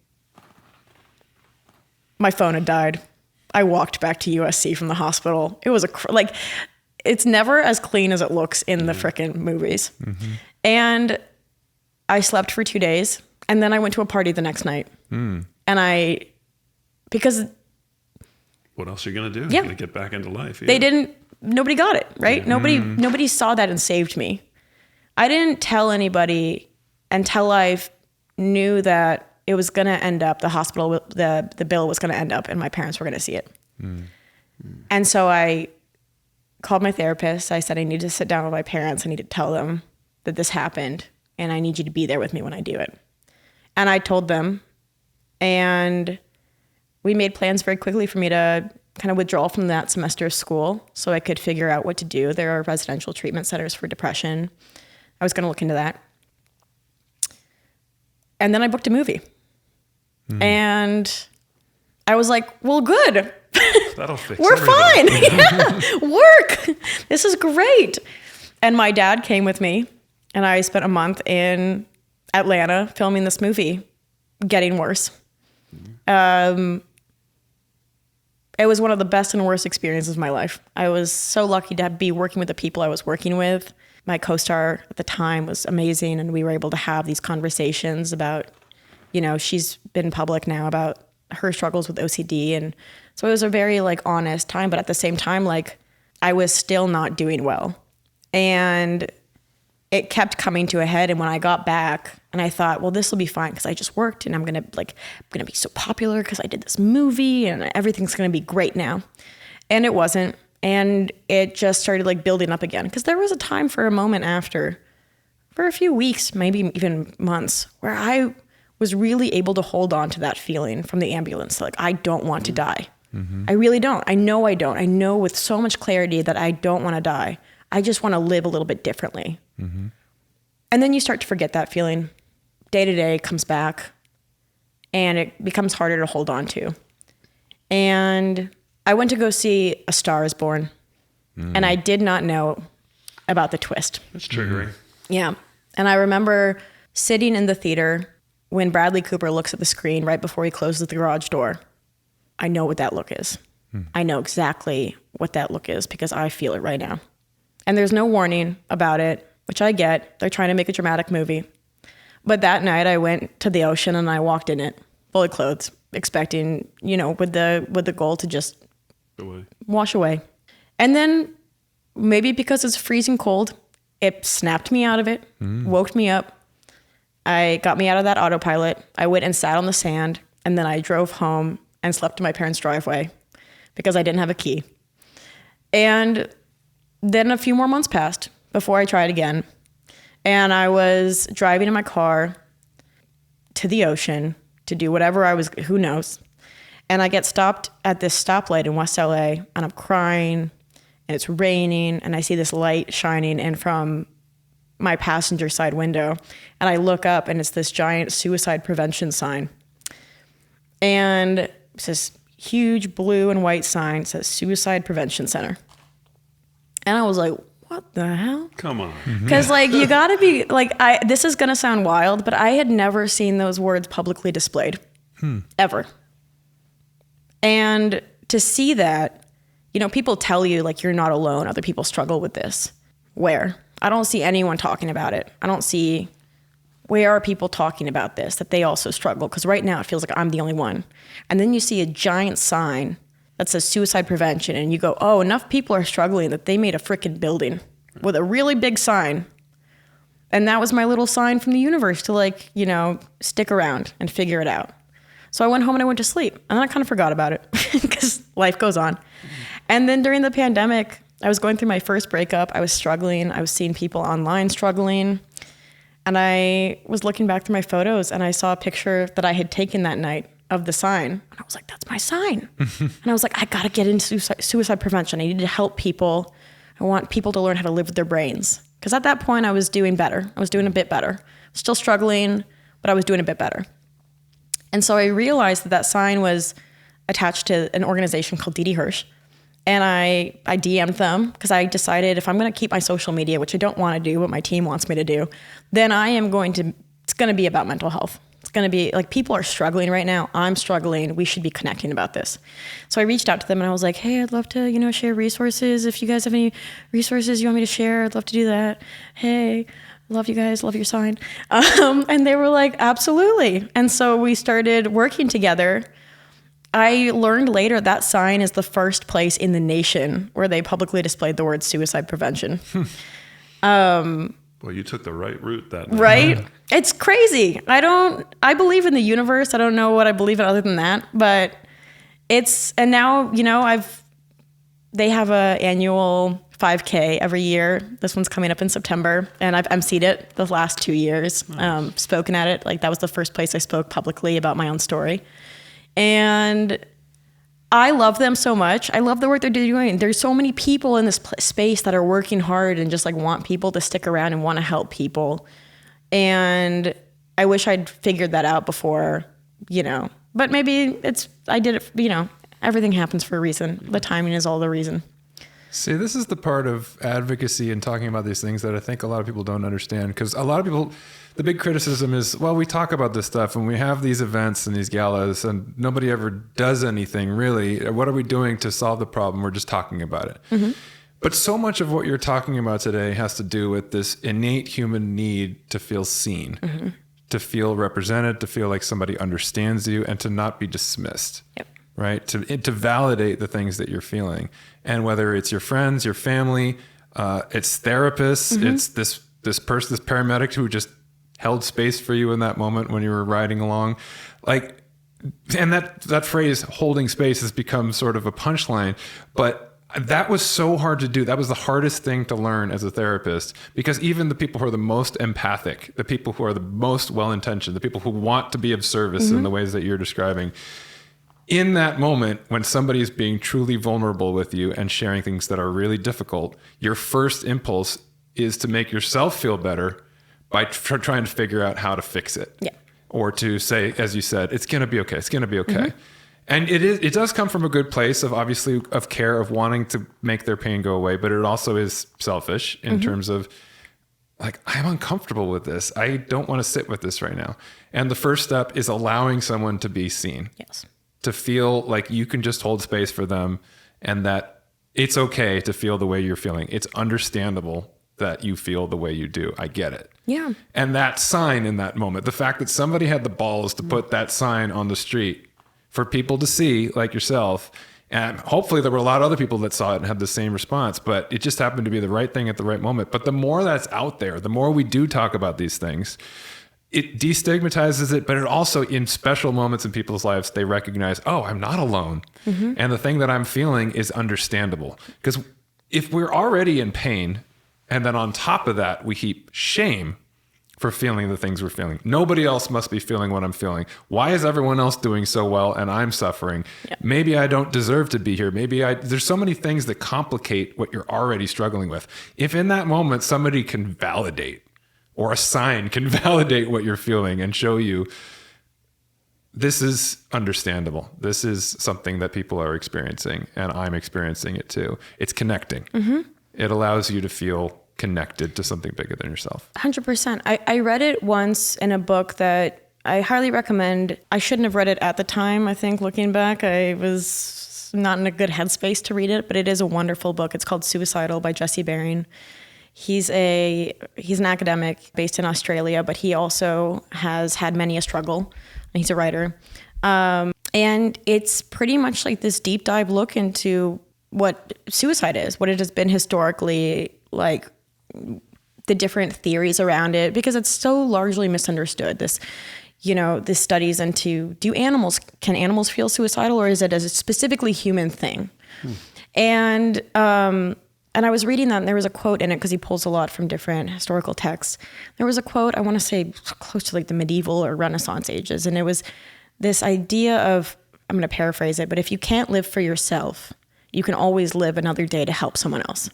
[SPEAKER 1] my phone had died. I walked back to USC from the hospital. It was like, it's never as clean as it looks in the frickin' movies. And I slept for 2 days, and then I went to a party the next night. And because
[SPEAKER 3] what else are you going to do?
[SPEAKER 1] Yeah.
[SPEAKER 3] You're going to get back into life.
[SPEAKER 1] Yeah. Nobody got it, right? Nobody saw that and saved me. I didn't tell anybody until I knew that it was going to end up, the hospital, the bill was going to end up and my parents were going to see it. And so I called my therapist. I said, I need to sit down with my parents. I need to tell them that this happened and I need you to be there with me when I do it. And I told them, and we made plans very quickly for me to kind of withdraw from that semester of school so I could figure out what to do. There are residential treatment centers for depression. I was going to look into that. And then I booked a movie. And I was like, well, good.
[SPEAKER 3] That'll fix
[SPEAKER 1] We're
[SPEAKER 3] everything.
[SPEAKER 1] fine. Yeah, work. This is great. And my dad came with me, and I spent a month in Atlanta filming this movie, Getting Worse. It was one of the best and worst experiences of my life. I was so lucky to be working with the people I was working with. My co-star at the time was amazing, and we were able to have these conversations about, she's been public now about her struggles with OCD. And so it was a very honest time, but at the same time, I was still not doing well. And it kept coming to a head. And when I got back and I thought, well, this will be fine because I just worked and I'm going to be so popular because I did this movie and everything's going to be great now. And it wasn't. And it just started building up again. Because there was a time for a moment after, for a few weeks, maybe even months, where I was really able to hold on to that feeling from the ambulance. I don't want to die. I really don't. I know I don't. I know with so much clarity that I don't want to die. I just want to live a little bit differently. And then you start to forget that feeling. Day to day comes back and it becomes harder to hold on to. And I went to go see A Star is Born and I did not know about the twist.
[SPEAKER 3] That's triggering.
[SPEAKER 1] Yeah. And I remember sitting in the theater when Bradley Cooper looks at the screen right before he closes the garage door. I know what that look is. I know exactly what that look is because I feel it right now. And there's no warning about it, which I get. They're trying to make a dramatic movie. But that night I went to the ocean and I walked in it, fully clothed, expecting, with the goal to just wash away. And then maybe because it's freezing cold, it snapped me out of it, woke me up. I got me out of that autopilot. I went and sat on the sand, and then I drove home and slept in my parents' driveway because I didn't have a key. And then a few more months passed before I tried again. And I was driving in my car to the ocean to do whatever who knows. And I get stopped at this stoplight in West LA, and I'm crying, and it's raining, and I see this light shining in from my passenger side window. And I look up, and it's this giant suicide prevention sign. And it's this huge blue and white sign that says Suicide Prevention Center. And I was like, what the hell?
[SPEAKER 3] Come on.
[SPEAKER 1] Because you gotta be this is gonna sound wild, but I had never seen those words publicly displayed, ever. And to see that, people tell you you're not alone. Other people struggle with this. Where? I don't see anyone talking about it. I don't see where are people talking about this, that they also struggle. Because right now it feels like I'm the only one. And then you see a giant sign that says suicide prevention, and you go, oh, enough people are struggling that they made a freaking building with a really big sign. And that was my little sign from the universe to stick around and figure it out. So I went home and I went to sleep, and then I kind of forgot about it because life goes on. And then during the pandemic, I was going through my first breakup. I was struggling. I was seeing people online struggling. And I was looking back through my photos, and I saw a picture that I had taken that night of the sign. And I was like, that's my sign. And I was like, I got to get into suicide prevention. I need to help people. I want people to learn how to live with their brains. Because at that point, I was doing better. I was doing a bit better. Still struggling, but I was doing a bit better. And so I realized that sign was attached to an organization called Didi Hirsch. And I DM'd them because I decided if I'm going to keep my social media, which I don't want to do, but my team wants me to do, then it's going to be about mental health. It's going to be people are struggling right now. I'm struggling. We should be connecting about this. So I reached out to them and I was like, hey, I'd love to, share resources. If you guys have any resources you want me to share, I'd love to do that. Hey, love you guys. Love your sign. And they were like, absolutely. And so we started working together. I learned later that sign is the first place in the nation where they publicly displayed the word suicide prevention.
[SPEAKER 3] Well, you took the right route that night.
[SPEAKER 1] Right? It's crazy. I believe in the universe. I don't know what I believe in other than that, but and now, they have a annual 5K every year. This one's coming up in September, and I've emceed it the last 2 years, spoken at it. Like, that was the first place I spoke publicly about my own story. And I love them so much. I love the work they're doing. There's so many people in this space that are working hard and just like want people to stick around and want to help people. And I wish I'd figured that out before, but maybe I did it, everything happens for a reason. The timing is all the reason.
[SPEAKER 2] See, this is the part of advocacy and talking about these things that I think a lot of people don't understand, because a lot of people, the big criticism is, well, we talk about this stuff and we have these events and these galas and nobody ever does anything really. What are we doing to solve the problem? We're just talking about it. Mm-hmm. But so much of what you're talking about today has to do with this innate human need to feel seen, mm-hmm. to feel represented, to feel like somebody understands you, and to not be dismissed. Yep. Right? To validate the things that you're feeling. And whether it's your friends, your family, it's therapists, mm-hmm. it's this person, this paramedic who just held space for you in that moment when you were riding along. Like, and that phrase, holding space, has become sort of a punchline, but that was so hard to do. That was the hardest thing to learn as a therapist, because even the people who are the most empathic, the people who are the most well-intentioned, the people who want to be of service mm-hmm. in the ways that you're describing, in that moment, when somebody is being truly vulnerable with you and sharing things that are really difficult, your first impulse is to make yourself feel better by trying to figure out how to fix it. Yeah. Or to say, as you said, it's going to be okay. It's going to be okay. Mm-hmm. And it does come from a good place of, obviously, of care, of wanting to make their pain go away. But it also is selfish in mm-hmm. terms of, like, I'm uncomfortable with this. I don't want to sit with this right now. And the first step is allowing someone to be seen. Yes. To feel like you can just hold space for them, and that it's okay to feel the way you're feeling. It's understandable that you feel the way you do. I get it. Yeah. And that sign in that moment, the fact that somebody had the balls to put that sign on the street for people to see, like yourself, and hopefully there were a lot of other people that saw it and had the same response, but it just happened to be the right thing at the right moment. But the more that's out there, the more we do talk about these things, it destigmatizes it, but it also, in special moments in people's lives, they recognize, oh, I'm not alone. Mm-hmm. And the thing that I'm feeling is understandable. Because if we're already in pain, and then on top of that, we heap shame for feeling the things we're feeling. Nobody else must be feeling what I'm feeling. Why is everyone else doing so well and I'm suffering? Yeah. Maybe I don't deserve to be here. There's so many things that complicate what you're already struggling with. If in that moment somebody can validate, or a sign can validate what you're feeling and show you, this is understandable. This is something that people are experiencing, and I'm experiencing it too. It's connecting. Mm-hmm. It allows you to feel connected to something bigger than yourself. 100%.
[SPEAKER 1] I read it once in a book that I highly recommend. I shouldn't have read it at the time. I think, looking back, I was not in a good headspace to read it, but it is a wonderful book. It's called Suicidal by Jesse Baring. He's an academic based in Australia, but he also has had many a struggle. He's a writer. And it's pretty much like this deep dive look into what suicide is, what it has been historically, like the different theories around it, because it's so largely misunderstood. This studies into, can animals feel suicidal, or is it a specifically human thing? And I was reading that, and there was a quote in it, because he pulls a lot from different historical texts. There was a quote, I want to say close to like the medieval or Renaissance ages. And it was this idea of, I'm going to paraphrase it, but if you can't live for yourself, you can always live another day to help someone else.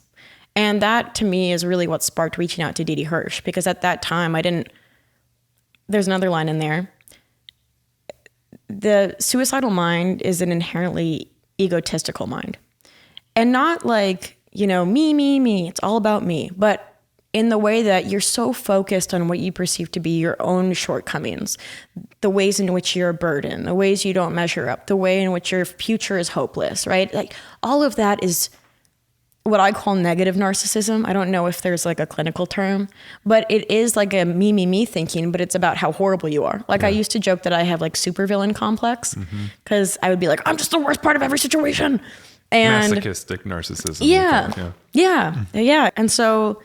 [SPEAKER 1] And that, to me, is really what sparked reaching out to Didi Hirsch, because at that time there's another line in there. The suicidal mind is an inherently egotistical mind. And not like, me, it's all about me. But in the way that you're so focused on what you perceive to be your own shortcomings, the ways in which you're a burden, the ways you don't measure up, the way in which your future is hopeless, right? Like, all of that is what I call negative narcissism. I don't know if there's like a clinical term, but it is like a me thinking, but it's about how horrible you are. Like I used to joke that I have like supervillain complex because I would be like, I'm just the worst part of every situation. And
[SPEAKER 2] masochistic narcissism.
[SPEAKER 1] Yeah. And so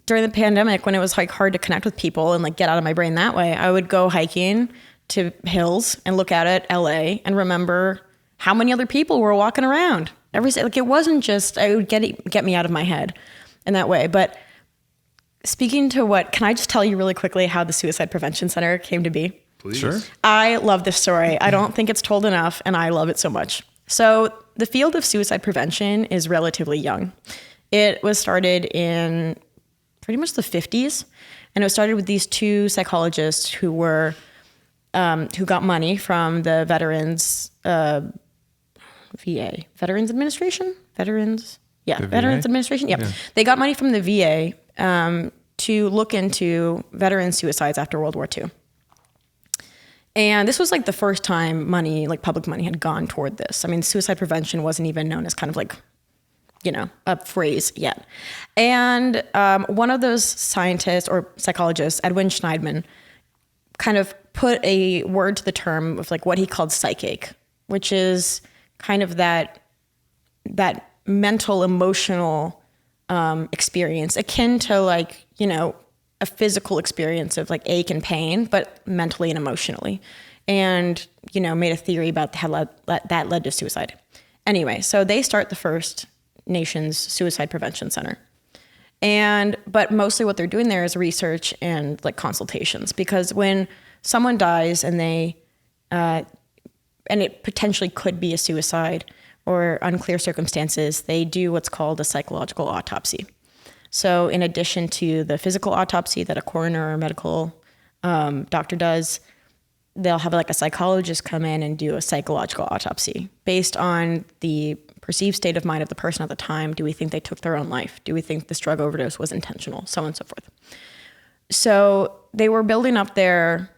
[SPEAKER 1] during the pandemic, when it was like hard to connect with people and like get out of my brain that way, I would go hiking to hills and look out at LA and remember how many other people were walking around. Like it wasn't just, it would get me out of my head in that way. But speaking to can I just tell you really quickly how the Suicide Prevention Center came to be?
[SPEAKER 3] Please.
[SPEAKER 2] Sure.
[SPEAKER 1] I love this story. I don't think it's told enough, and I love it so much. So the field of suicide prevention is relatively young. It was started in pretty much the 50s, and it was started with these two psychologists who got money from the Veterans VA, Veterans Administration? Veterans Administration? Yep. Yeah. They got money from the VA to look into veteran suicides after World War II. And this was like the first time money, like public money, had gone toward this. I mean, suicide prevention wasn't even known as kind of like, a phrase yet. And one of those scientists or psychologists, Edwin Schneidman, kind of put a word to the term of like what he called psychache, which is kind of that mental, emotional experience akin to like, a physical experience of like ache and pain, but mentally and emotionally. And, made a theory about how that led to suicide. Anyway, so they start the first nation's suicide prevention center. But mostly what they're doing there is research and like consultations, because when someone dies and and it potentially could be a suicide or unclear circumstances, they do what's called a psychological autopsy. So in addition to the physical autopsy that a coroner or medical doctor does, they'll have like a psychologist come in and do a psychological autopsy based on the perceived state of mind of the person at the time. Do we think they took their own life? Do we think this drug overdose was intentional? So on and so forth. So they were building up their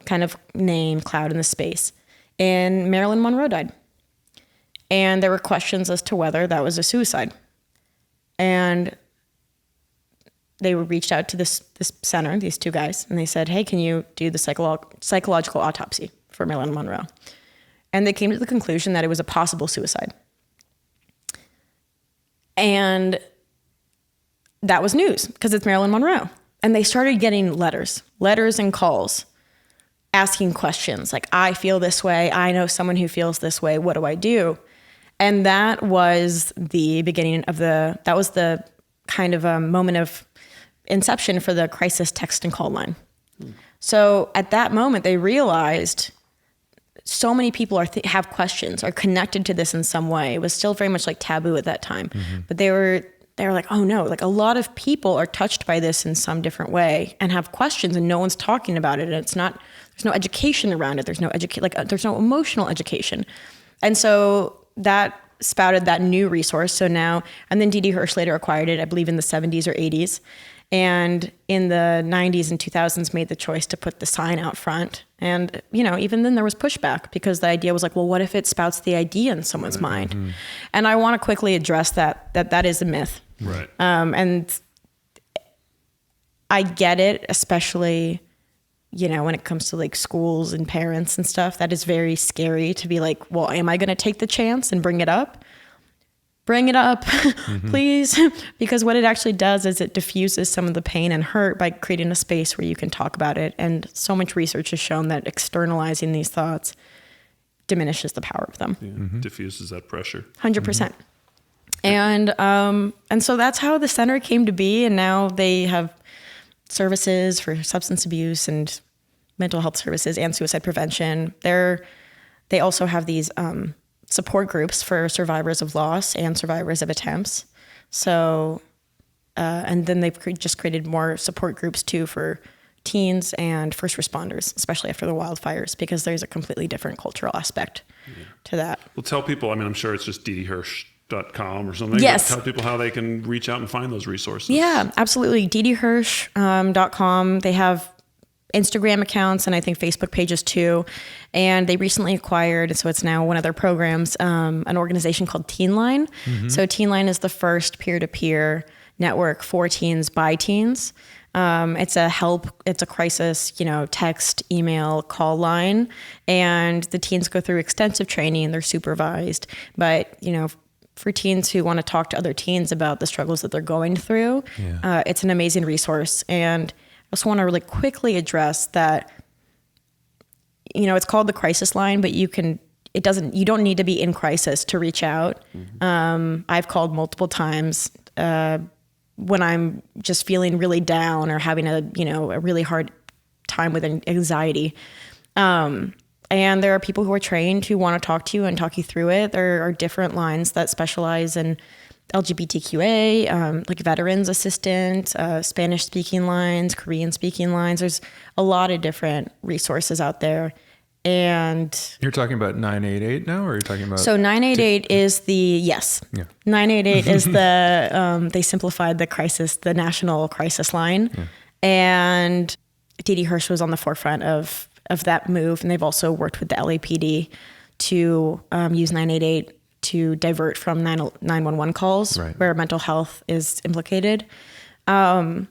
[SPEAKER 1] kind of name cloud in the space. And Marilyn Monroe died. And there were questions as to whether that was a suicide. And they reached out to this center, these two guys, and they said, hey, can you do the psychological autopsy for Marilyn Monroe? And they came to the conclusion that it was a possible suicide. And that was news because it's Marilyn Monroe. And they started getting letters and calls asking questions like, I feel this way. I know someone who feels this way. What do I do? And that was the beginning of that was the kind of a moment of inception for the crisis text and call line. So at that moment, they realized so many people have questions, are connected to this in some way. It was still very much like taboo at that time, but they were like, oh no, like a lot of people are touched by this in some different way and have questions, and no one's talking about it. And there's no education around it. There's no emotional education. And so that spouted that new resource. So now, and then Didi Hirsch later acquired it, I believe in the 70s or 80s. And in the 90s and 2000s made the choice to put the sign out front. And, even then there was pushback because the idea was like, well, what if it spouts the idea in someone's mind? And I want to quickly address that is a myth.
[SPEAKER 3] Right.
[SPEAKER 1] And I get it, especially, when it comes to like schools and parents and stuff. That is very scary to be like, well, am I going to take the chance and bring it up? Bring it up, please. Because what it actually does is it diffuses some of the pain and hurt by creating a space where you can talk about it. And so much research has shown that externalizing these thoughts diminishes the power of them.
[SPEAKER 3] Yeah, diffuses that pressure.
[SPEAKER 1] 100%. And so that's how the center came to be. And now they have services for substance abuse and mental health services and suicide prevention. They also have these support groups for survivors of loss and survivors of attempts. So, and then they've just created more support groups too for teens and first responders, especially after the wildfires, because there's a completely different cultural aspect to that.
[SPEAKER 3] Well, tell people, I'm sure it's just DidiHirsch.com or something.
[SPEAKER 1] Yes.
[SPEAKER 3] Tell people how they can reach out and find those resources.
[SPEAKER 1] Yeah, absolutely. DidiHirsch.com. They have Instagram accounts and I think Facebook pages too. And they recently acquired, so it's now one of their programs, an organization called Teen Line. So Teen Line is the first peer-to-peer network for teens by teens. It's a crisis, text, email, call line. And the teens go through extensive training. They're supervised. But, for teens who want to talk to other teens about the struggles that they're going through, it's an amazing resource. And I also want to really quickly address that, it's called the crisis line, but you don't need to be in crisis to reach out. I've called multiple times, when I'm just feeling really down or having a really hard time with anxiety. And there are people who are trained who want to talk to you and talk you through it. There are different lines that specialize in LGBTQA, like veterans assistant, Spanish speaking lines, Korean speaking lines. There's a lot of different resources out there. And
[SPEAKER 2] you're talking about 988 now, or are you talking about?
[SPEAKER 1] So 988 is yes. Yeah. 988 is they simplified the national crisis line. Yeah. And Didi Hirsch was on the forefront of that move. And they've also worked with the LAPD to use 988 to divert from 911 calls where mental health is implicated. And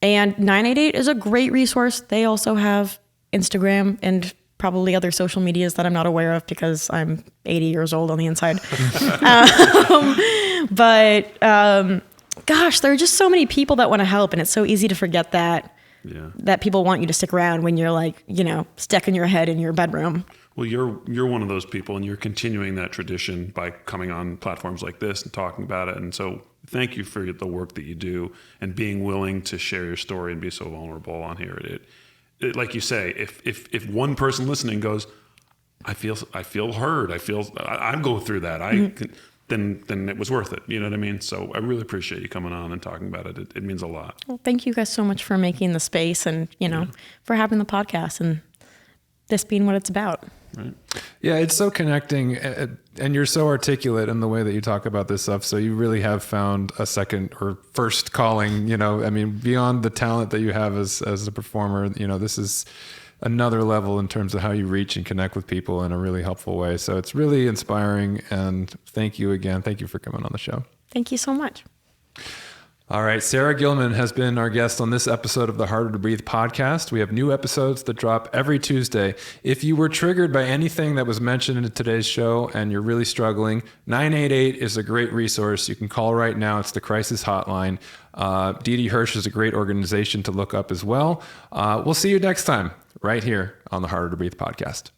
[SPEAKER 1] 988 is a great resource. They also have Instagram and probably other social medias that I'm not aware of because I'm 80 years old on the inside. Gosh, there are just so many people that want to help, and it's so easy to forget that people want you to stick around when you're stuck in your head in your bedroom.
[SPEAKER 3] Well, you're one of those people, and you're continuing that tradition by coming on platforms like this and talking about it. And so thank you for the work that you do and being willing to share your story and be so vulnerable on here. It, like you say, if one person listening goes, I feel heard, I'm going through that, then it was worth it. You know what I mean? So I really appreciate you coming on and talking about it. It means a lot.
[SPEAKER 1] Well, thank you guys so much for making the space and, for having the podcast and this being what it's about.
[SPEAKER 2] Right. Yeah, it's so connecting, and you're so articulate in the way that you talk about this stuff. So you really have found a second or first calling, beyond the talent that you have as a performer, this is another level in terms of how you reach and connect with people in a really helpful way. So it's really inspiring, and thank you again. Thank you for coming on the show.
[SPEAKER 1] Thank you so much.
[SPEAKER 2] All right. Sarah Gilman has been our guest on this episode of the Harder to Breathe podcast. We have new episodes that drop every Tuesday. If you were triggered by anything that was mentioned in today's show and you're really struggling, 988 is a great resource. You can call right now. It's the crisis hotline. Didi Hirsch is a great organization to look up as well. We'll see you next time right here on the Harder to Breathe podcast.